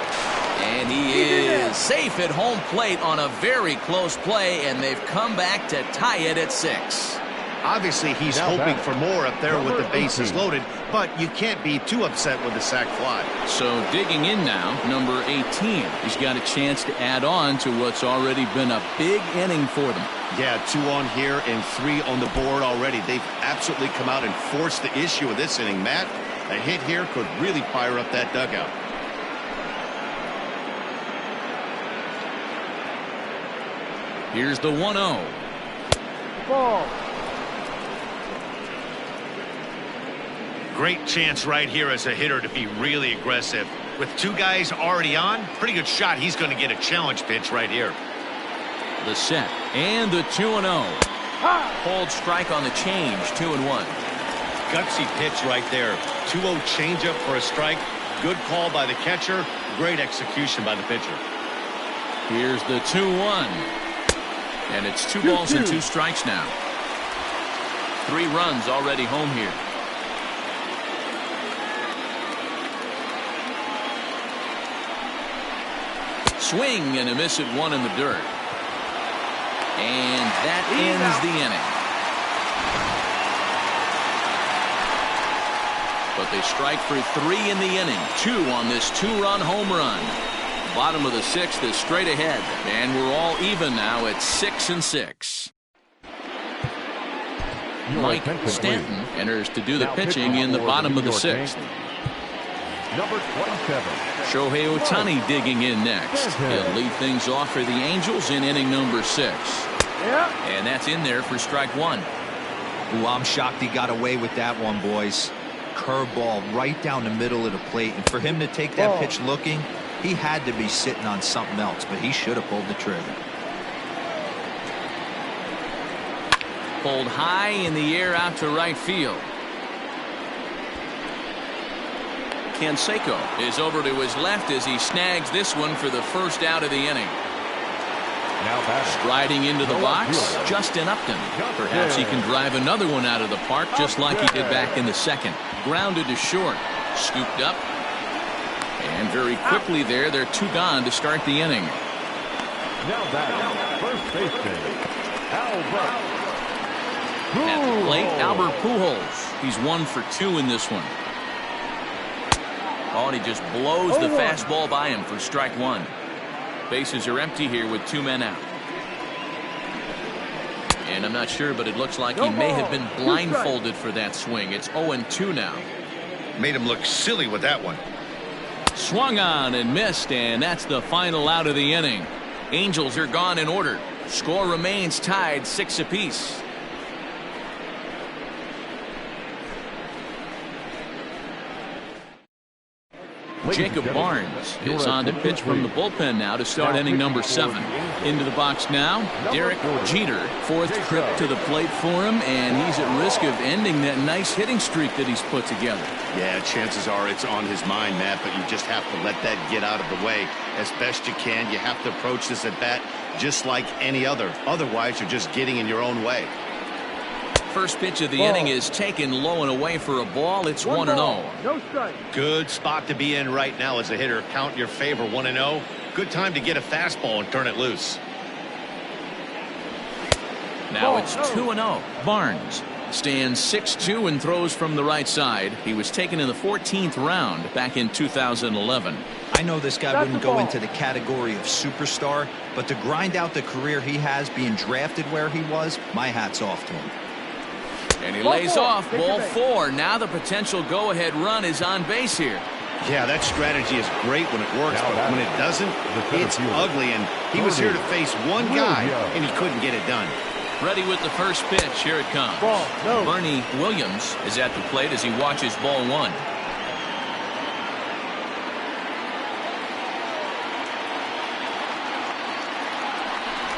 Speaker 1: And he is safe at home plate on a very close play, and they've come back to tie it at 6.
Speaker 2: Obviously, he's hoping for more up there with the bases loaded, but you can't be too upset with the sac fly.
Speaker 1: So digging in now, number 18. He's got a chance to add on to what's already been a big inning for them.
Speaker 2: Yeah, 2 on here and 3 on the board already. They've absolutely come out and forced the issue of this inning, Matt. A hit here could really fire up that dugout.
Speaker 1: Here's the 1-0.
Speaker 6: Ball.
Speaker 2: Great chance right here as a hitter to be really aggressive. With 2 guys already on, pretty good shot. He's going to get a challenge pitch right here.
Speaker 1: The set and the 2-0. Hold strike on the change, 2-1.
Speaker 2: Gutsy pitch right there. 2-0 changeup for a strike. Good call by the catcher. Great execution by the pitcher.
Speaker 1: Here's the 2-1. And it's 2 balls and 2 strikes now. 3 runs already home here. Swing and a miss at 1 in the dirt. And that ends the inning. But they strike for 3 in the inning. 2 on this 2-run home run. Bottom of the 6th is straight ahead. And we're all even now at 6-6. Mike Stanton enters to do the pitching in the bottom of the 6th.
Speaker 5: Number 27.
Speaker 1: Shohei Ohtani digging in next. He'll lead things off for the Angels in inning number 6.
Speaker 6: Yeah.
Speaker 1: And that's in there for strike one.
Speaker 4: Ooh, I'm shocked he got away with that one, boys. Curveball right down the middle of the plate. And for him to take that pitch looking, he had to be sitting on something else, but he should have pulled the trigger.
Speaker 1: Pulled high in the air out to right field. Canseco is over to his left as he snags this one for the first out of the inning. Striding into the box, Justin Upton. Perhaps he can drive another one out of the park just like he did back in the second. Grounded to short. Scooped up. And very quickly there, they're two gone to start the inning.
Speaker 5: Now back, first baseman, Albert.
Speaker 1: At the plate, Albert Pujols. He's 1 for 2 in this one. Oh, and he just blows the fastball by him for strike one. Bases are empty here with 2 men out. And I'm not sure, but it looks like he may have been blindfolded for that swing. It's 0-2 now.
Speaker 3: Made him look silly with that one.
Speaker 1: Swung on and missed, and that's the final out of the inning. Angels are gone in order. Score remains tied 6 apiece. Jacob Barnes is on to pitch from the bullpen now to start inning number 7. Into the box now, Derek Jeter. 4th trip to the plate for him, and he's at risk of ending that nice hitting streak that he's put together.
Speaker 2: Yeah, chances are it's on his mind, Matt, but you just have to let that get out of the way as best you can. You have to approach this at bat just like any other. Otherwise, you're just getting in your own way.
Speaker 1: First pitch of the inning is taken low and away for a ball. It's 1-0.
Speaker 6: No strike.
Speaker 2: Good spot to be in right now as a hitter. Count in your favor, 1-0. Good time to get a fastball and turn it loose.
Speaker 1: Now it's 2-0. Barnes stands 6'2" and throws from the right side. He was taken in the 14th round back in 2011.
Speaker 4: I know this guy wouldn't go into the category of superstar, but to grind out the career he has being drafted where he was, my hat's off to him.
Speaker 1: And he lays off ball 4. Now the potential go-ahead run is on base here.
Speaker 2: Yeah, that strategy is great when it works, but when it doesn't, it's ugly. And he was here to face one guy, and he couldn't get it done.
Speaker 1: Ready with the first pitch. Here it comes. Bernie Williams is at the plate as he watches ball 1.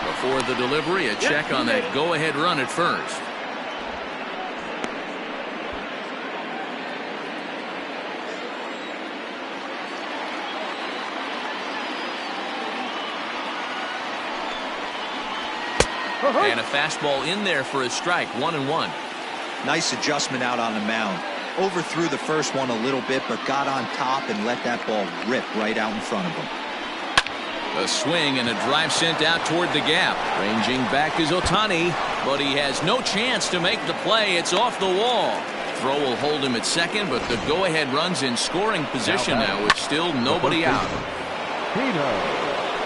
Speaker 1: Before the delivery, a check on that go-ahead run at first. And a fastball in there for a strike. 1-1.
Speaker 4: Nice adjustment out on the mound. Overthrew the first one a little bit, but got on top and let that ball rip right out in front of him.
Speaker 1: A swing and a drive sent out toward the gap. Ranging back is Ohtani, but he has no chance to make the play. It's off the wall. Throw will hold him at second, but the go-ahead run's in scoring position now with still nobody out.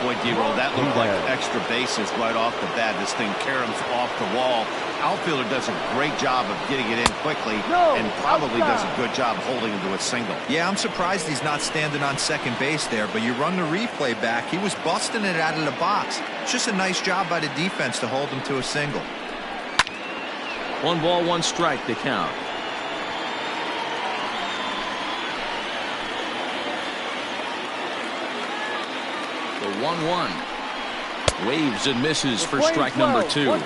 Speaker 2: Boy, D-Roll, that looked like extra bases right off the bat. This thing caroms off the wall. Outfielder does a great job of getting it in quickly and probably does a good job holding him to a single.
Speaker 4: Yeah, I'm surprised he's not standing on second base there, but you run the replay back. He was busting it out of the box. It's just a nice job by the defense to hold him to a single.
Speaker 1: 1 ball, 1 strike to count. The 1-1. Waves and misses for strike number 2.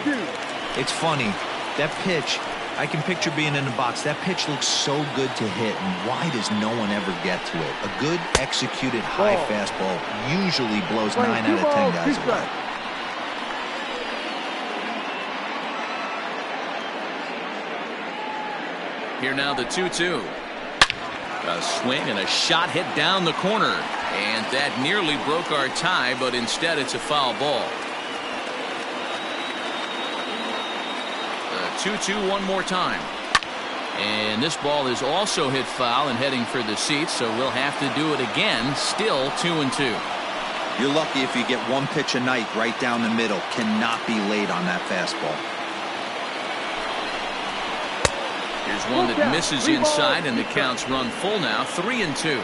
Speaker 4: It's funny. That pitch, I can picture being in the box. That pitch looks so good to hit, and why does no one ever get to it? A good executed high fastball usually blows 9 out of 10 guys away.
Speaker 1: Here now the 2-2. A swing and a shot hit down the corner. And that nearly broke our tie, but instead it's a foul ball. The 2-2 one more time. And this ball is also hit foul and heading for the seats, so we'll have to do it again. Still 2-2.
Speaker 4: You're lucky if you get one pitch a night right down the middle. Cannot be late on that fastball.
Speaker 1: Here's one that misses inside, and the count's run full now. 3-2.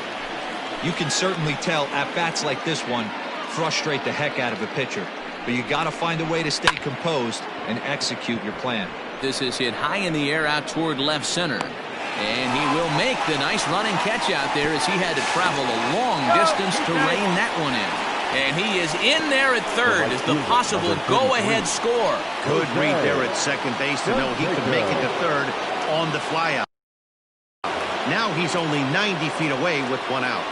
Speaker 4: You can certainly tell at bats like this one frustrate the heck out of a pitcher, but you got to find a way to stay composed and execute your plan.
Speaker 1: This is hit high in the air out toward left center. And he will make the nice running catch out there as he had to travel a long distance to rein that one in. And he is in there at third as the possible go-ahead score.
Speaker 2: Good read there at second base to know he could make it to third on the flyout. Now he's only 90 feet away with one out.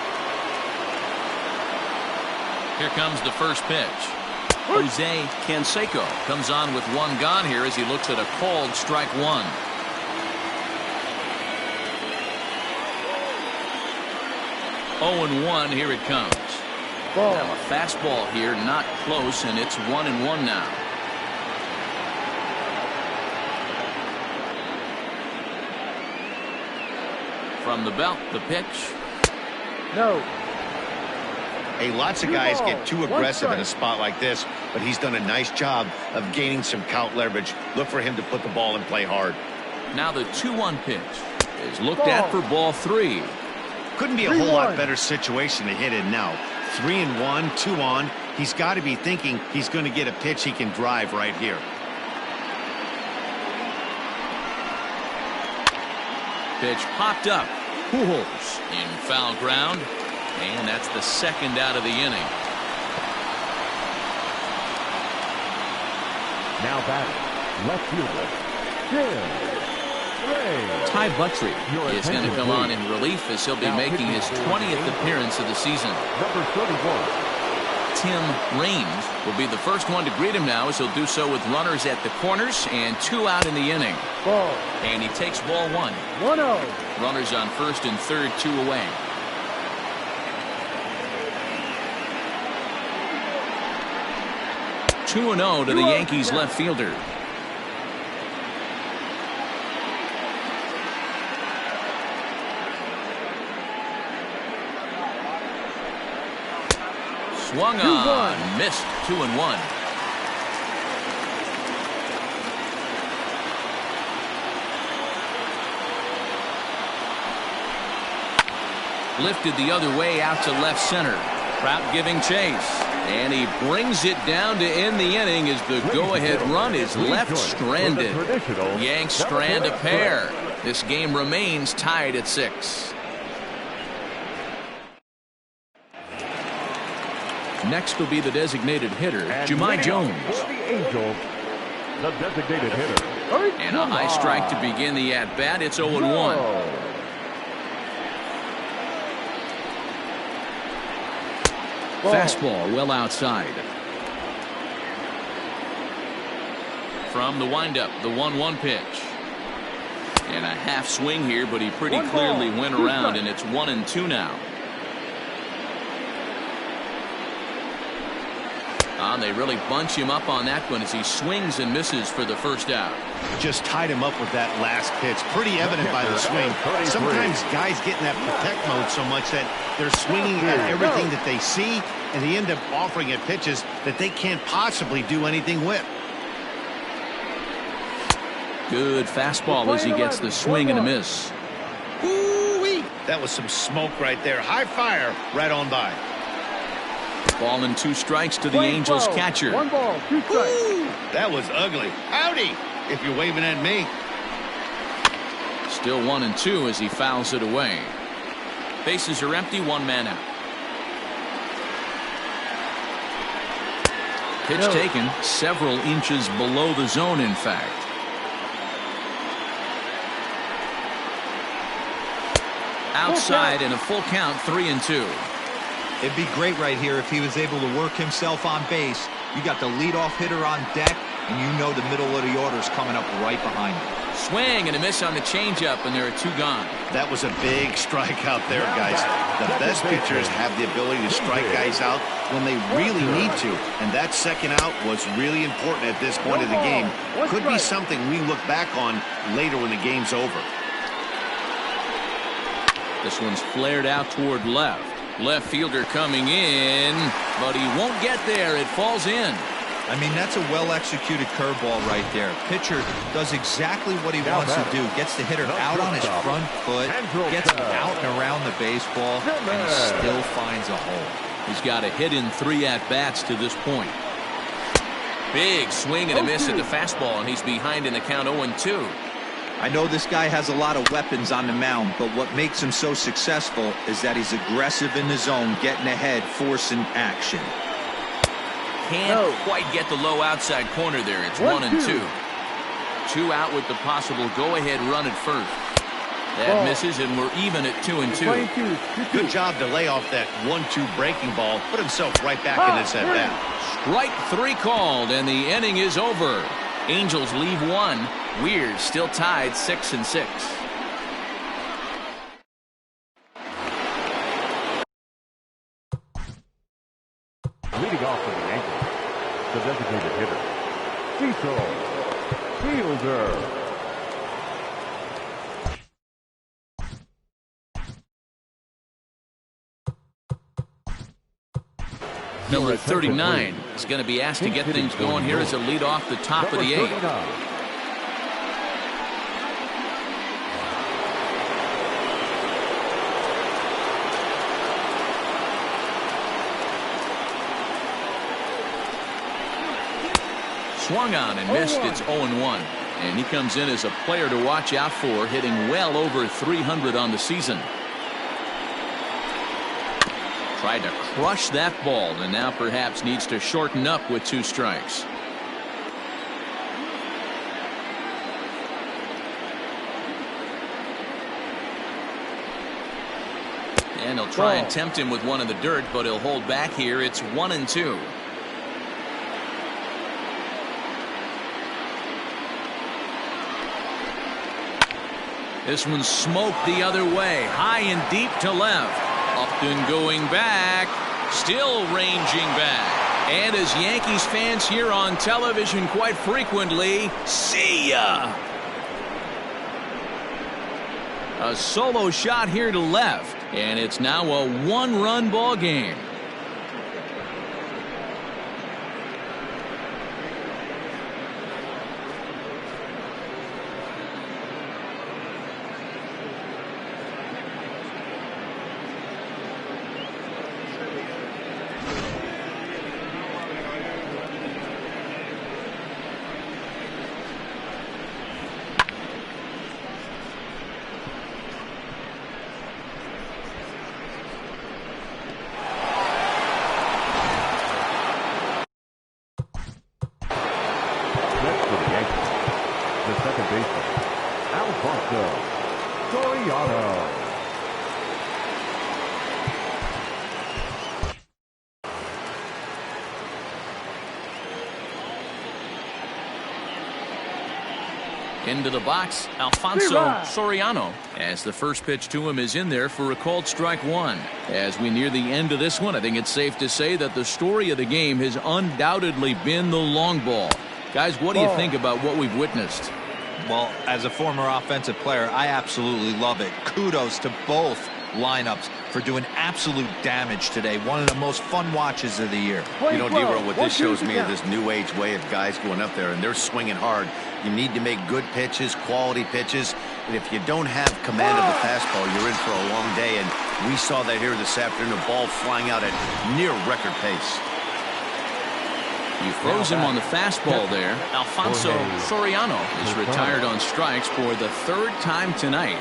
Speaker 1: Here comes the first pitch. Jose Canseco comes on with one gone here as he looks at a called strike one. Oh, and 1, here it comes. Now a fastball here, not close, and it's 1-1 now. From the belt, the pitch.
Speaker 6: No.
Speaker 3: Hey, lots of guys get too aggressive in a spot like this, but he's done a nice job of gaining some count leverage. Look for him to put the ball in play hard.
Speaker 1: Now the 2-1 pitch is looked at for ball 3.
Speaker 2: Couldn't be a whole lot better situation to hit in now. 3-1, 2 on. He's got to be thinking he's going to get a pitch he can drive right here.
Speaker 1: Pitch popped up. Pujols in foul ground. And that's the second out of the inning.
Speaker 5: Now batting, left fielder,
Speaker 1: Ty Buttrey is going to come on in relief as he'll be making his 20th appearance of the season.
Speaker 5: number 31.
Speaker 1: Tim Raines will be the first one to greet him now as he'll do so with runners at the corners and 2 out in the inning.
Speaker 6: Ball.
Speaker 1: And he takes ball 1.
Speaker 6: 1-0.
Speaker 1: Runners on first and third, 2 away. Two 2-0 to the Yankees left fielder. Swung on, missed. 2-1. Lifted the other way out to left center. Trout giving chase. And he brings it down to end the inning as the go-ahead run is left stranded. Yanks strand a pair. This game remains tied at 6. Next will be the designated hitter, Jahmai Jones.
Speaker 5: For the Angels, the designated hitter.
Speaker 1: And a high strike to begin the at-bat. It's 0-1. Fastball well outside. From the windup, the 1-1 pitch. And a half swing here, but he pretty clearly went around, and it's 1-2 now. They really bunch him up on that one as he swings and misses for the first out.
Speaker 2: Just tied him up with that last pitch. Pretty evident by the swing. Sometimes guys get in that protect mode so much that they're swinging at everything that they see, and they end up offering at pitches that they can't possibly do anything with.
Speaker 1: Good fastball as he gets the swing and a miss.
Speaker 2: Woo-wee. That was some smoke right there. High fire right on by.
Speaker 1: Ball and 2 strikes to the Angels catcher.
Speaker 6: 1 ball, 2 strikes.
Speaker 2: Woo! That was ugly. Howdy, if you're waving at me.
Speaker 1: Still 1-2 as he fouls it away. Bases are empty, 1 man out. Pitch taken several inches below the zone, in fact. Outside and a full count, 3-2.
Speaker 4: It'd be great right here if he was able to work himself on base. You got the leadoff hitter on deck, and you know the middle of the order is coming up right behind him.
Speaker 1: Swing and a miss on the changeup, and there are 2 gone.
Speaker 2: That was a big strike out there, guys. The best pitchers have the ability to strike guys out when they really need to, and that second out was really important at this point of the game. Could be something we look back on later when the game's over.
Speaker 1: This one's flared out toward left. Left fielder coming in, but he won't get there. It falls in.
Speaker 4: I mean, that's a well-executed curveball right there. Pitcher does exactly what he wants to do. Gets the hitter out on his front foot, gets him out and around the baseball, and he still finds a hole.
Speaker 1: He's got a hit in 3 at-bats to this point. Big swing and a miss at the fastball, and he's behind in the count 0-2.
Speaker 4: I know this guy has a lot of weapons on the mound, but what makes him so successful is that he's aggressive in the zone, getting ahead, forcing action.
Speaker 1: Can't quite get the low outside corner there. It's 1-2. 2 out with the possible go-ahead run at first. That misses, and we're even at 2-2.
Speaker 2: Good job to lay off that 1-2 breaking ball. Put himself right back in this at-bat.
Speaker 1: Strike 3 called, and the inning is over. Angels leave 1. Weird still tied 6-6.
Speaker 5: Leading off for the Yankees, the designated hitter, Cecil Fielder.
Speaker 1: Number 39 is going to be asked to get things going here as a lead off the top of the 8th. Swung on and missed. It's 0-1. And he comes in as a player to watch out for, hitting well over 300 on the season. Tried to crush that ball, and now perhaps needs to shorten up with 2 strikes. And he'll try and tempt him with one in the dirt, but he'll hold back here. It's 1-2. This one smoked the other way, high and deep to left. Up and going back, still ranging back. And as Yankees fans hear on television quite frequently, see ya! A solo shot here to left, and it's now a 1-run ball game. Into the box, Alfonso Soriano, as the first pitch to him is in there for a called strike 1. As we near the end of this one, I think it's safe to say that the story of the game has undoubtedly been the long ball. Guys, what do you think about what we've witnessed?
Speaker 4: Well, as a former offensive player, I absolutely love it. Kudos to both lineups for doing absolute damage today. One of the most fun watches of the year.
Speaker 3: You know, D-Roll, what this shows me is this new age way of guys going up there, and they're swinging hard. You need to make good pitches, quality pitches, and if you don't have command of the fastball, you're in for a long day, and we saw that here this afternoon, a ball flying out at near record pace.
Speaker 1: You froze him on the fastball there. Alfonso Soriano is retired on strikes for the 3rd time tonight.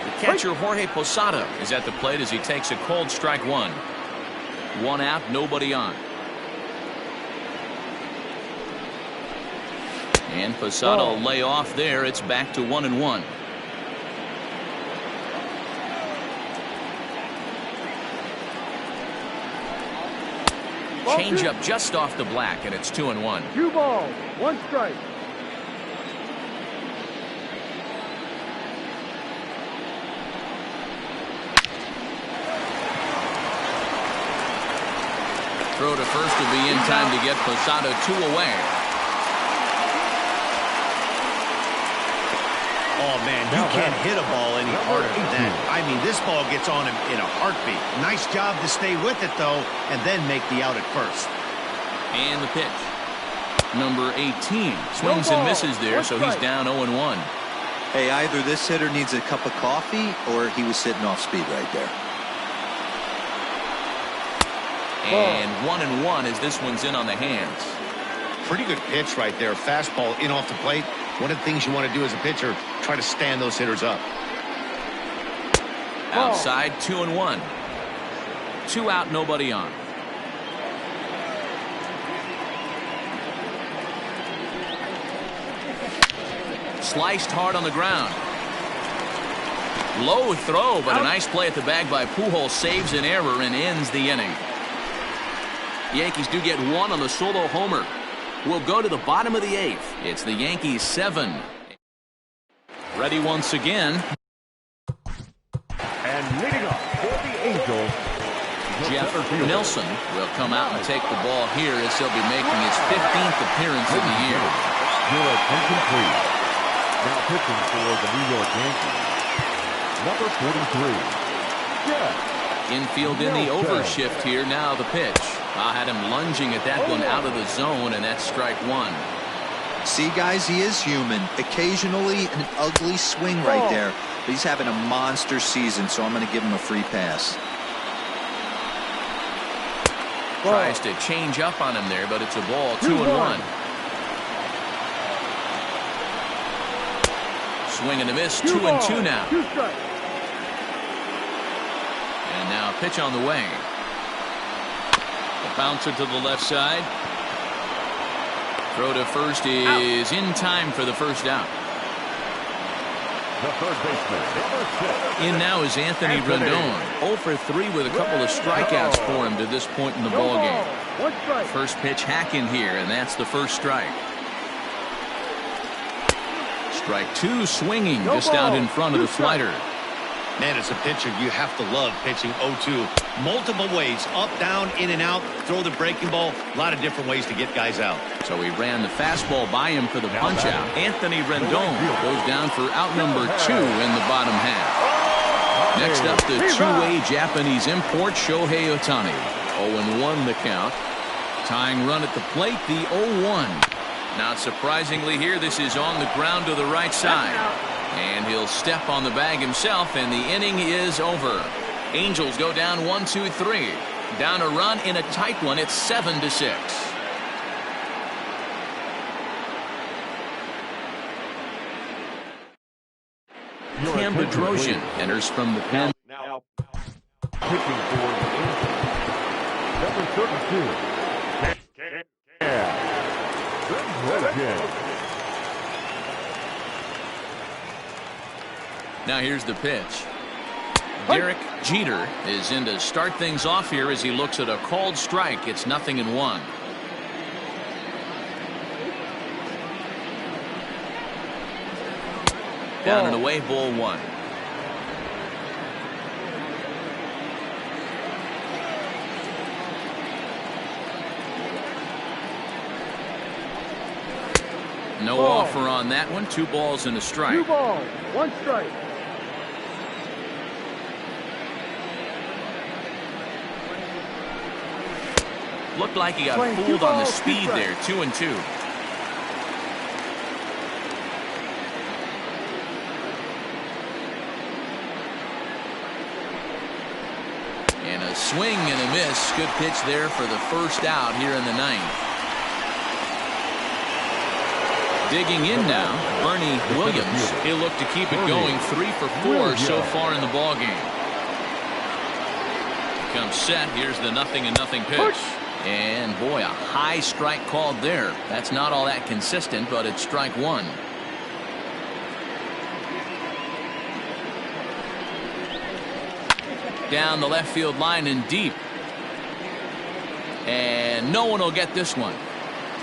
Speaker 1: The catcher Jorge Posada is at the plate as he takes a called strike 1. 1 out, nobody on. And Posada will lay off there. It's back to 1-1. Change up just off the black, and it's 2-1.
Speaker 6: 2 balls, 1 strike.
Speaker 1: Throw to first will be in time to get Posada 2 away.
Speaker 2: Oh, man, you can't hit a ball any harder than that. I mean, this ball gets on him in a heartbeat. Nice job to stay with it, though, and then make the out at first.
Speaker 1: And the pitch. Number 18 swings and misses there, so he's down 0-1.
Speaker 4: Hey, either this hitter needs a cup of coffee or he was sitting off speed right there.
Speaker 1: And 1-1 as this one's in on the hands.
Speaker 2: Pretty good pitch right there. Fastball in off the plate. One of the things you want to do as a pitcher, try to stand those hitters up.
Speaker 1: Outside, 2-1. 2 out, nobody on. Sliced hard on the ground. Low throw, but a nice play at the bag by Pujols. Saves an error and ends the inning. Yankees do get 1 on the solo homer. We'll go to the bottom of the 8th. It's the Yankees 7. Ready once again.
Speaker 5: And leading up for the Angels,
Speaker 1: Jeff Nelson will come out and take the ball here as he'll be making his 15th appearance of the year.
Speaker 5: Your attention, please. Now pitching for the New York Yankees, number 43, Jeff.
Speaker 1: Infield in the overshift here. Now the pitch. I had him lunging at that one out of the zone, and that's strike 1.
Speaker 4: See, guys, he is human. Occasionally an ugly swing right there. But he's having a monster season, so I'm going to give him a free pass.
Speaker 1: Tries to change up on him there, but it's a ball. 2-1. Swing and a miss. 2-2 now. And now pitch on the way. The bouncer to the left side. Throw to first is in time for the first out.
Speaker 5: The third baseman, number 6.
Speaker 1: In now is Anthony Rendon. 0 for 3 with a couple of strikeouts for him to this point in the ballgame. First pitch hack in here, and that's the first strike. Strike 2 swinging just out in front of the slider.
Speaker 2: Man, as a pitcher, you have to love pitching 0-2. Multiple ways, up, down, in and out, throw the breaking ball. A lot of different ways to get guys out.
Speaker 1: So he ran the fastball by him for the punch out. Anthony Rendon goes down for out number 2 in the bottom half. Next up, the two-way Japanese import Shohei Ohtani. 0-1 the count. Tying run at the plate, the 0-1. Not surprisingly here, this is on the ground to the right side. And he'll step on the bag himself, and the inning is over. Angels go down 1-2-3. Down a run in a tight one. It's 7-6. Cam Bedrosian enters from the pen.
Speaker 5: Now pitching for the Angels, number 32, Bedrosian.
Speaker 1: Now here's the pitch. Derek Jeter is in to start things off here as he looks at a called strike. It's 0-1. Down and away, ball 1. No offer on that one. 2 balls and a strike.
Speaker 6: 2 balls, 1 strike.
Speaker 1: Looked like he got fooled on the speed there. 2-2. And a swing and a miss. Good pitch there for the first out here in the 9th. Digging in now, Bernie Williams. He'll look to keep it going. 3 for 4 so far in the ballgame. Comes set. Here's the 0-0 pitch. And boy, a high strike called there. That's not all that consistent, but it's strike 1. Down the left field line and deep. And no one will get this one.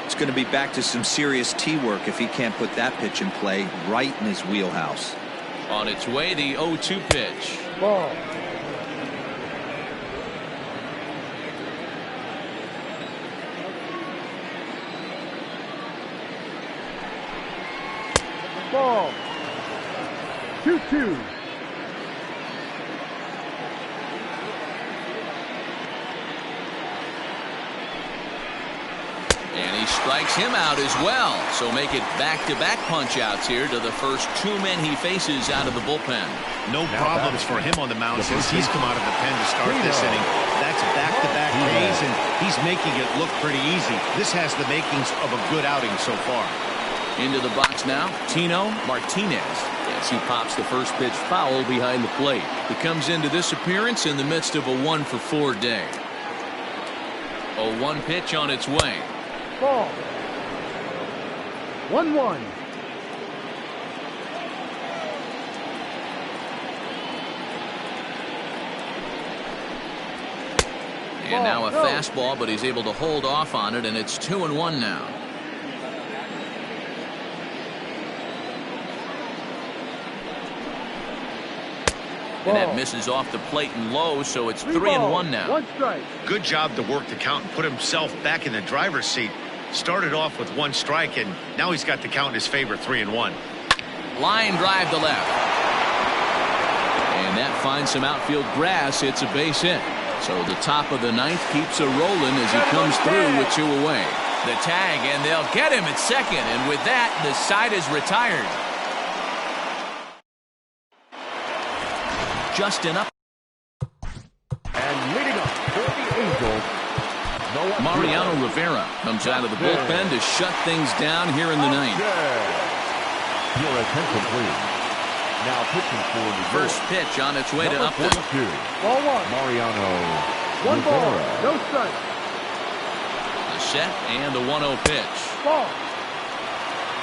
Speaker 4: It's going to be back to some serious tee work if he can't put that pitch in play right in his wheelhouse.
Speaker 1: On its way, the 0-2 pitch.
Speaker 6: Ball. Ball. 2-2.
Speaker 1: And he strikes him out as well. So make it back-to-back punch-outs here to the first 2 men he faces out of the bullpen.
Speaker 2: No problems for him on the mound since he's come out of the pen to start this inning. That's back-to-back Ks, and he He's making it look pretty easy. This has the makings of a good outing so far.
Speaker 1: Into the box now, Tino Martinez. As he pops the first pitch foul behind the plate. He comes into this appearance in the midst of a 1-for-4 day. A 1 pitch on its way.
Speaker 6: Ball. 1-1.
Speaker 1: And now a fastball, but he's able to hold off on it, and it's 2-1 now. And that misses off the plate and low, so it's 3-1 now.
Speaker 6: 1 strike.
Speaker 2: Good job to work the count and put himself back in the driver's seat. Started off with 1 strike, and now he's got the count in his favor, 3-1.
Speaker 1: Line drive to left. And that finds some outfield grass. It's a base hit. So the top of the 9th keeps a rolling as he comes through with 2 away. The tag, and they'll get him at second. And with that, the side is retired. Justin up.
Speaker 5: And leading up for the Angels,
Speaker 1: Mariano Rivera comes out of the bullpen to shut things down here in the 9th.
Speaker 5: Your attention, please. Now pitching for New York.
Speaker 1: First pitch on its way to Upton.
Speaker 5: 42.
Speaker 6: Ball 1.
Speaker 5: Mariano
Speaker 6: 1 ball.
Speaker 5: Rivera.
Speaker 6: No strike.
Speaker 1: A set and a 1-0 pitch.
Speaker 6: Ball.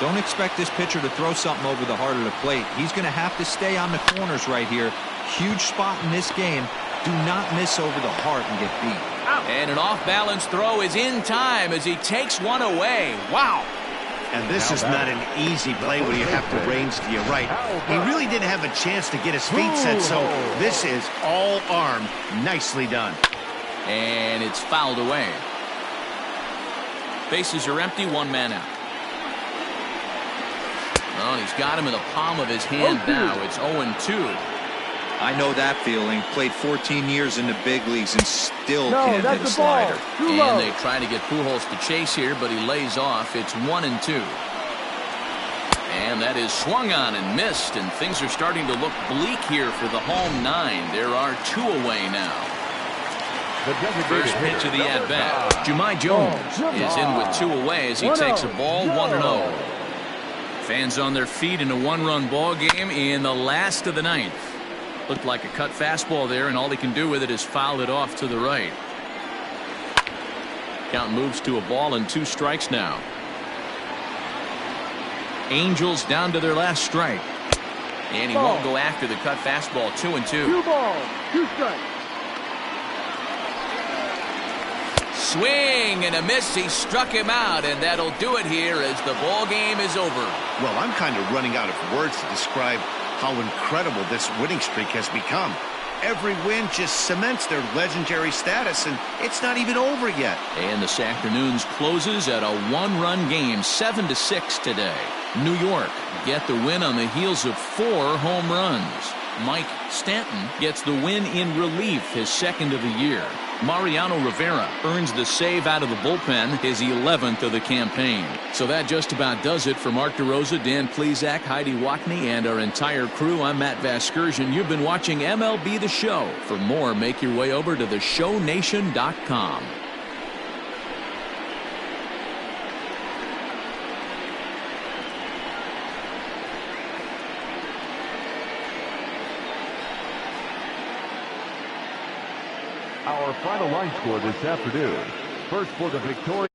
Speaker 4: Don't expect this pitcher to throw something over the heart of the plate. He's going to have to stay on the corners right here. Huge spot in this game. Do not miss over the heart and get beat.
Speaker 1: And an off-balance throw is in time as he takes one away. Wow.
Speaker 2: And this is not an easy play when you have to range to your right. He really didn't have a chance to get his feet set, so this is all arm. Nicely done.
Speaker 1: And it's fouled away. Bases are empty, 1 man out. Oh, he's got him in the palm of his hand now. It's 0-2.
Speaker 4: I know that feeling. Played 14 years in the big leagues and still can't hit a slider.
Speaker 1: And they try to get Pujols to chase here, but he lays off. It's 1-2. And that is swung on and missed, and things are starting to look bleak here for the home 9. There are 2 away now. First pitch of the at-bat. Jahmai Jones is in with 2 away as he takes a ball 1-0. Fans on their feet in a 1-run ball game in the last of the 9th. Looked like a cut fastball there, and all he can do with it is foul it off to the right. Count moves to a ball and 2 strikes now. Angels down to their last strike. And he won't go after the cut fastball. 2-2.
Speaker 6: 2 balls. 2 strikes.
Speaker 1: Swing and a miss. He struck him out, and that'll do it here as the ball game is over.
Speaker 2: Well, I'm kind of running out of words to describe how incredible this winning streak has become. Every win just cements their legendary status, and it's not even over yet.
Speaker 1: And this afternoon's closes at a 1-run game, 7-6 today. New York get the win on the heels of 4 home runs. Mike Stanton gets the win in relief, his 2nd of the year. Mariano Rivera earns the save out of the bullpen, his 11th of the campaign. So that just about does it for Mark DeRosa, Dan Plesac, Heidi Watney, and our entire crew. I'm Matt Vasgersian. You've been watching MLB The Show. For more, make your way over to theshownation.com.
Speaker 5: Our final line score this afternoon. First for the victorious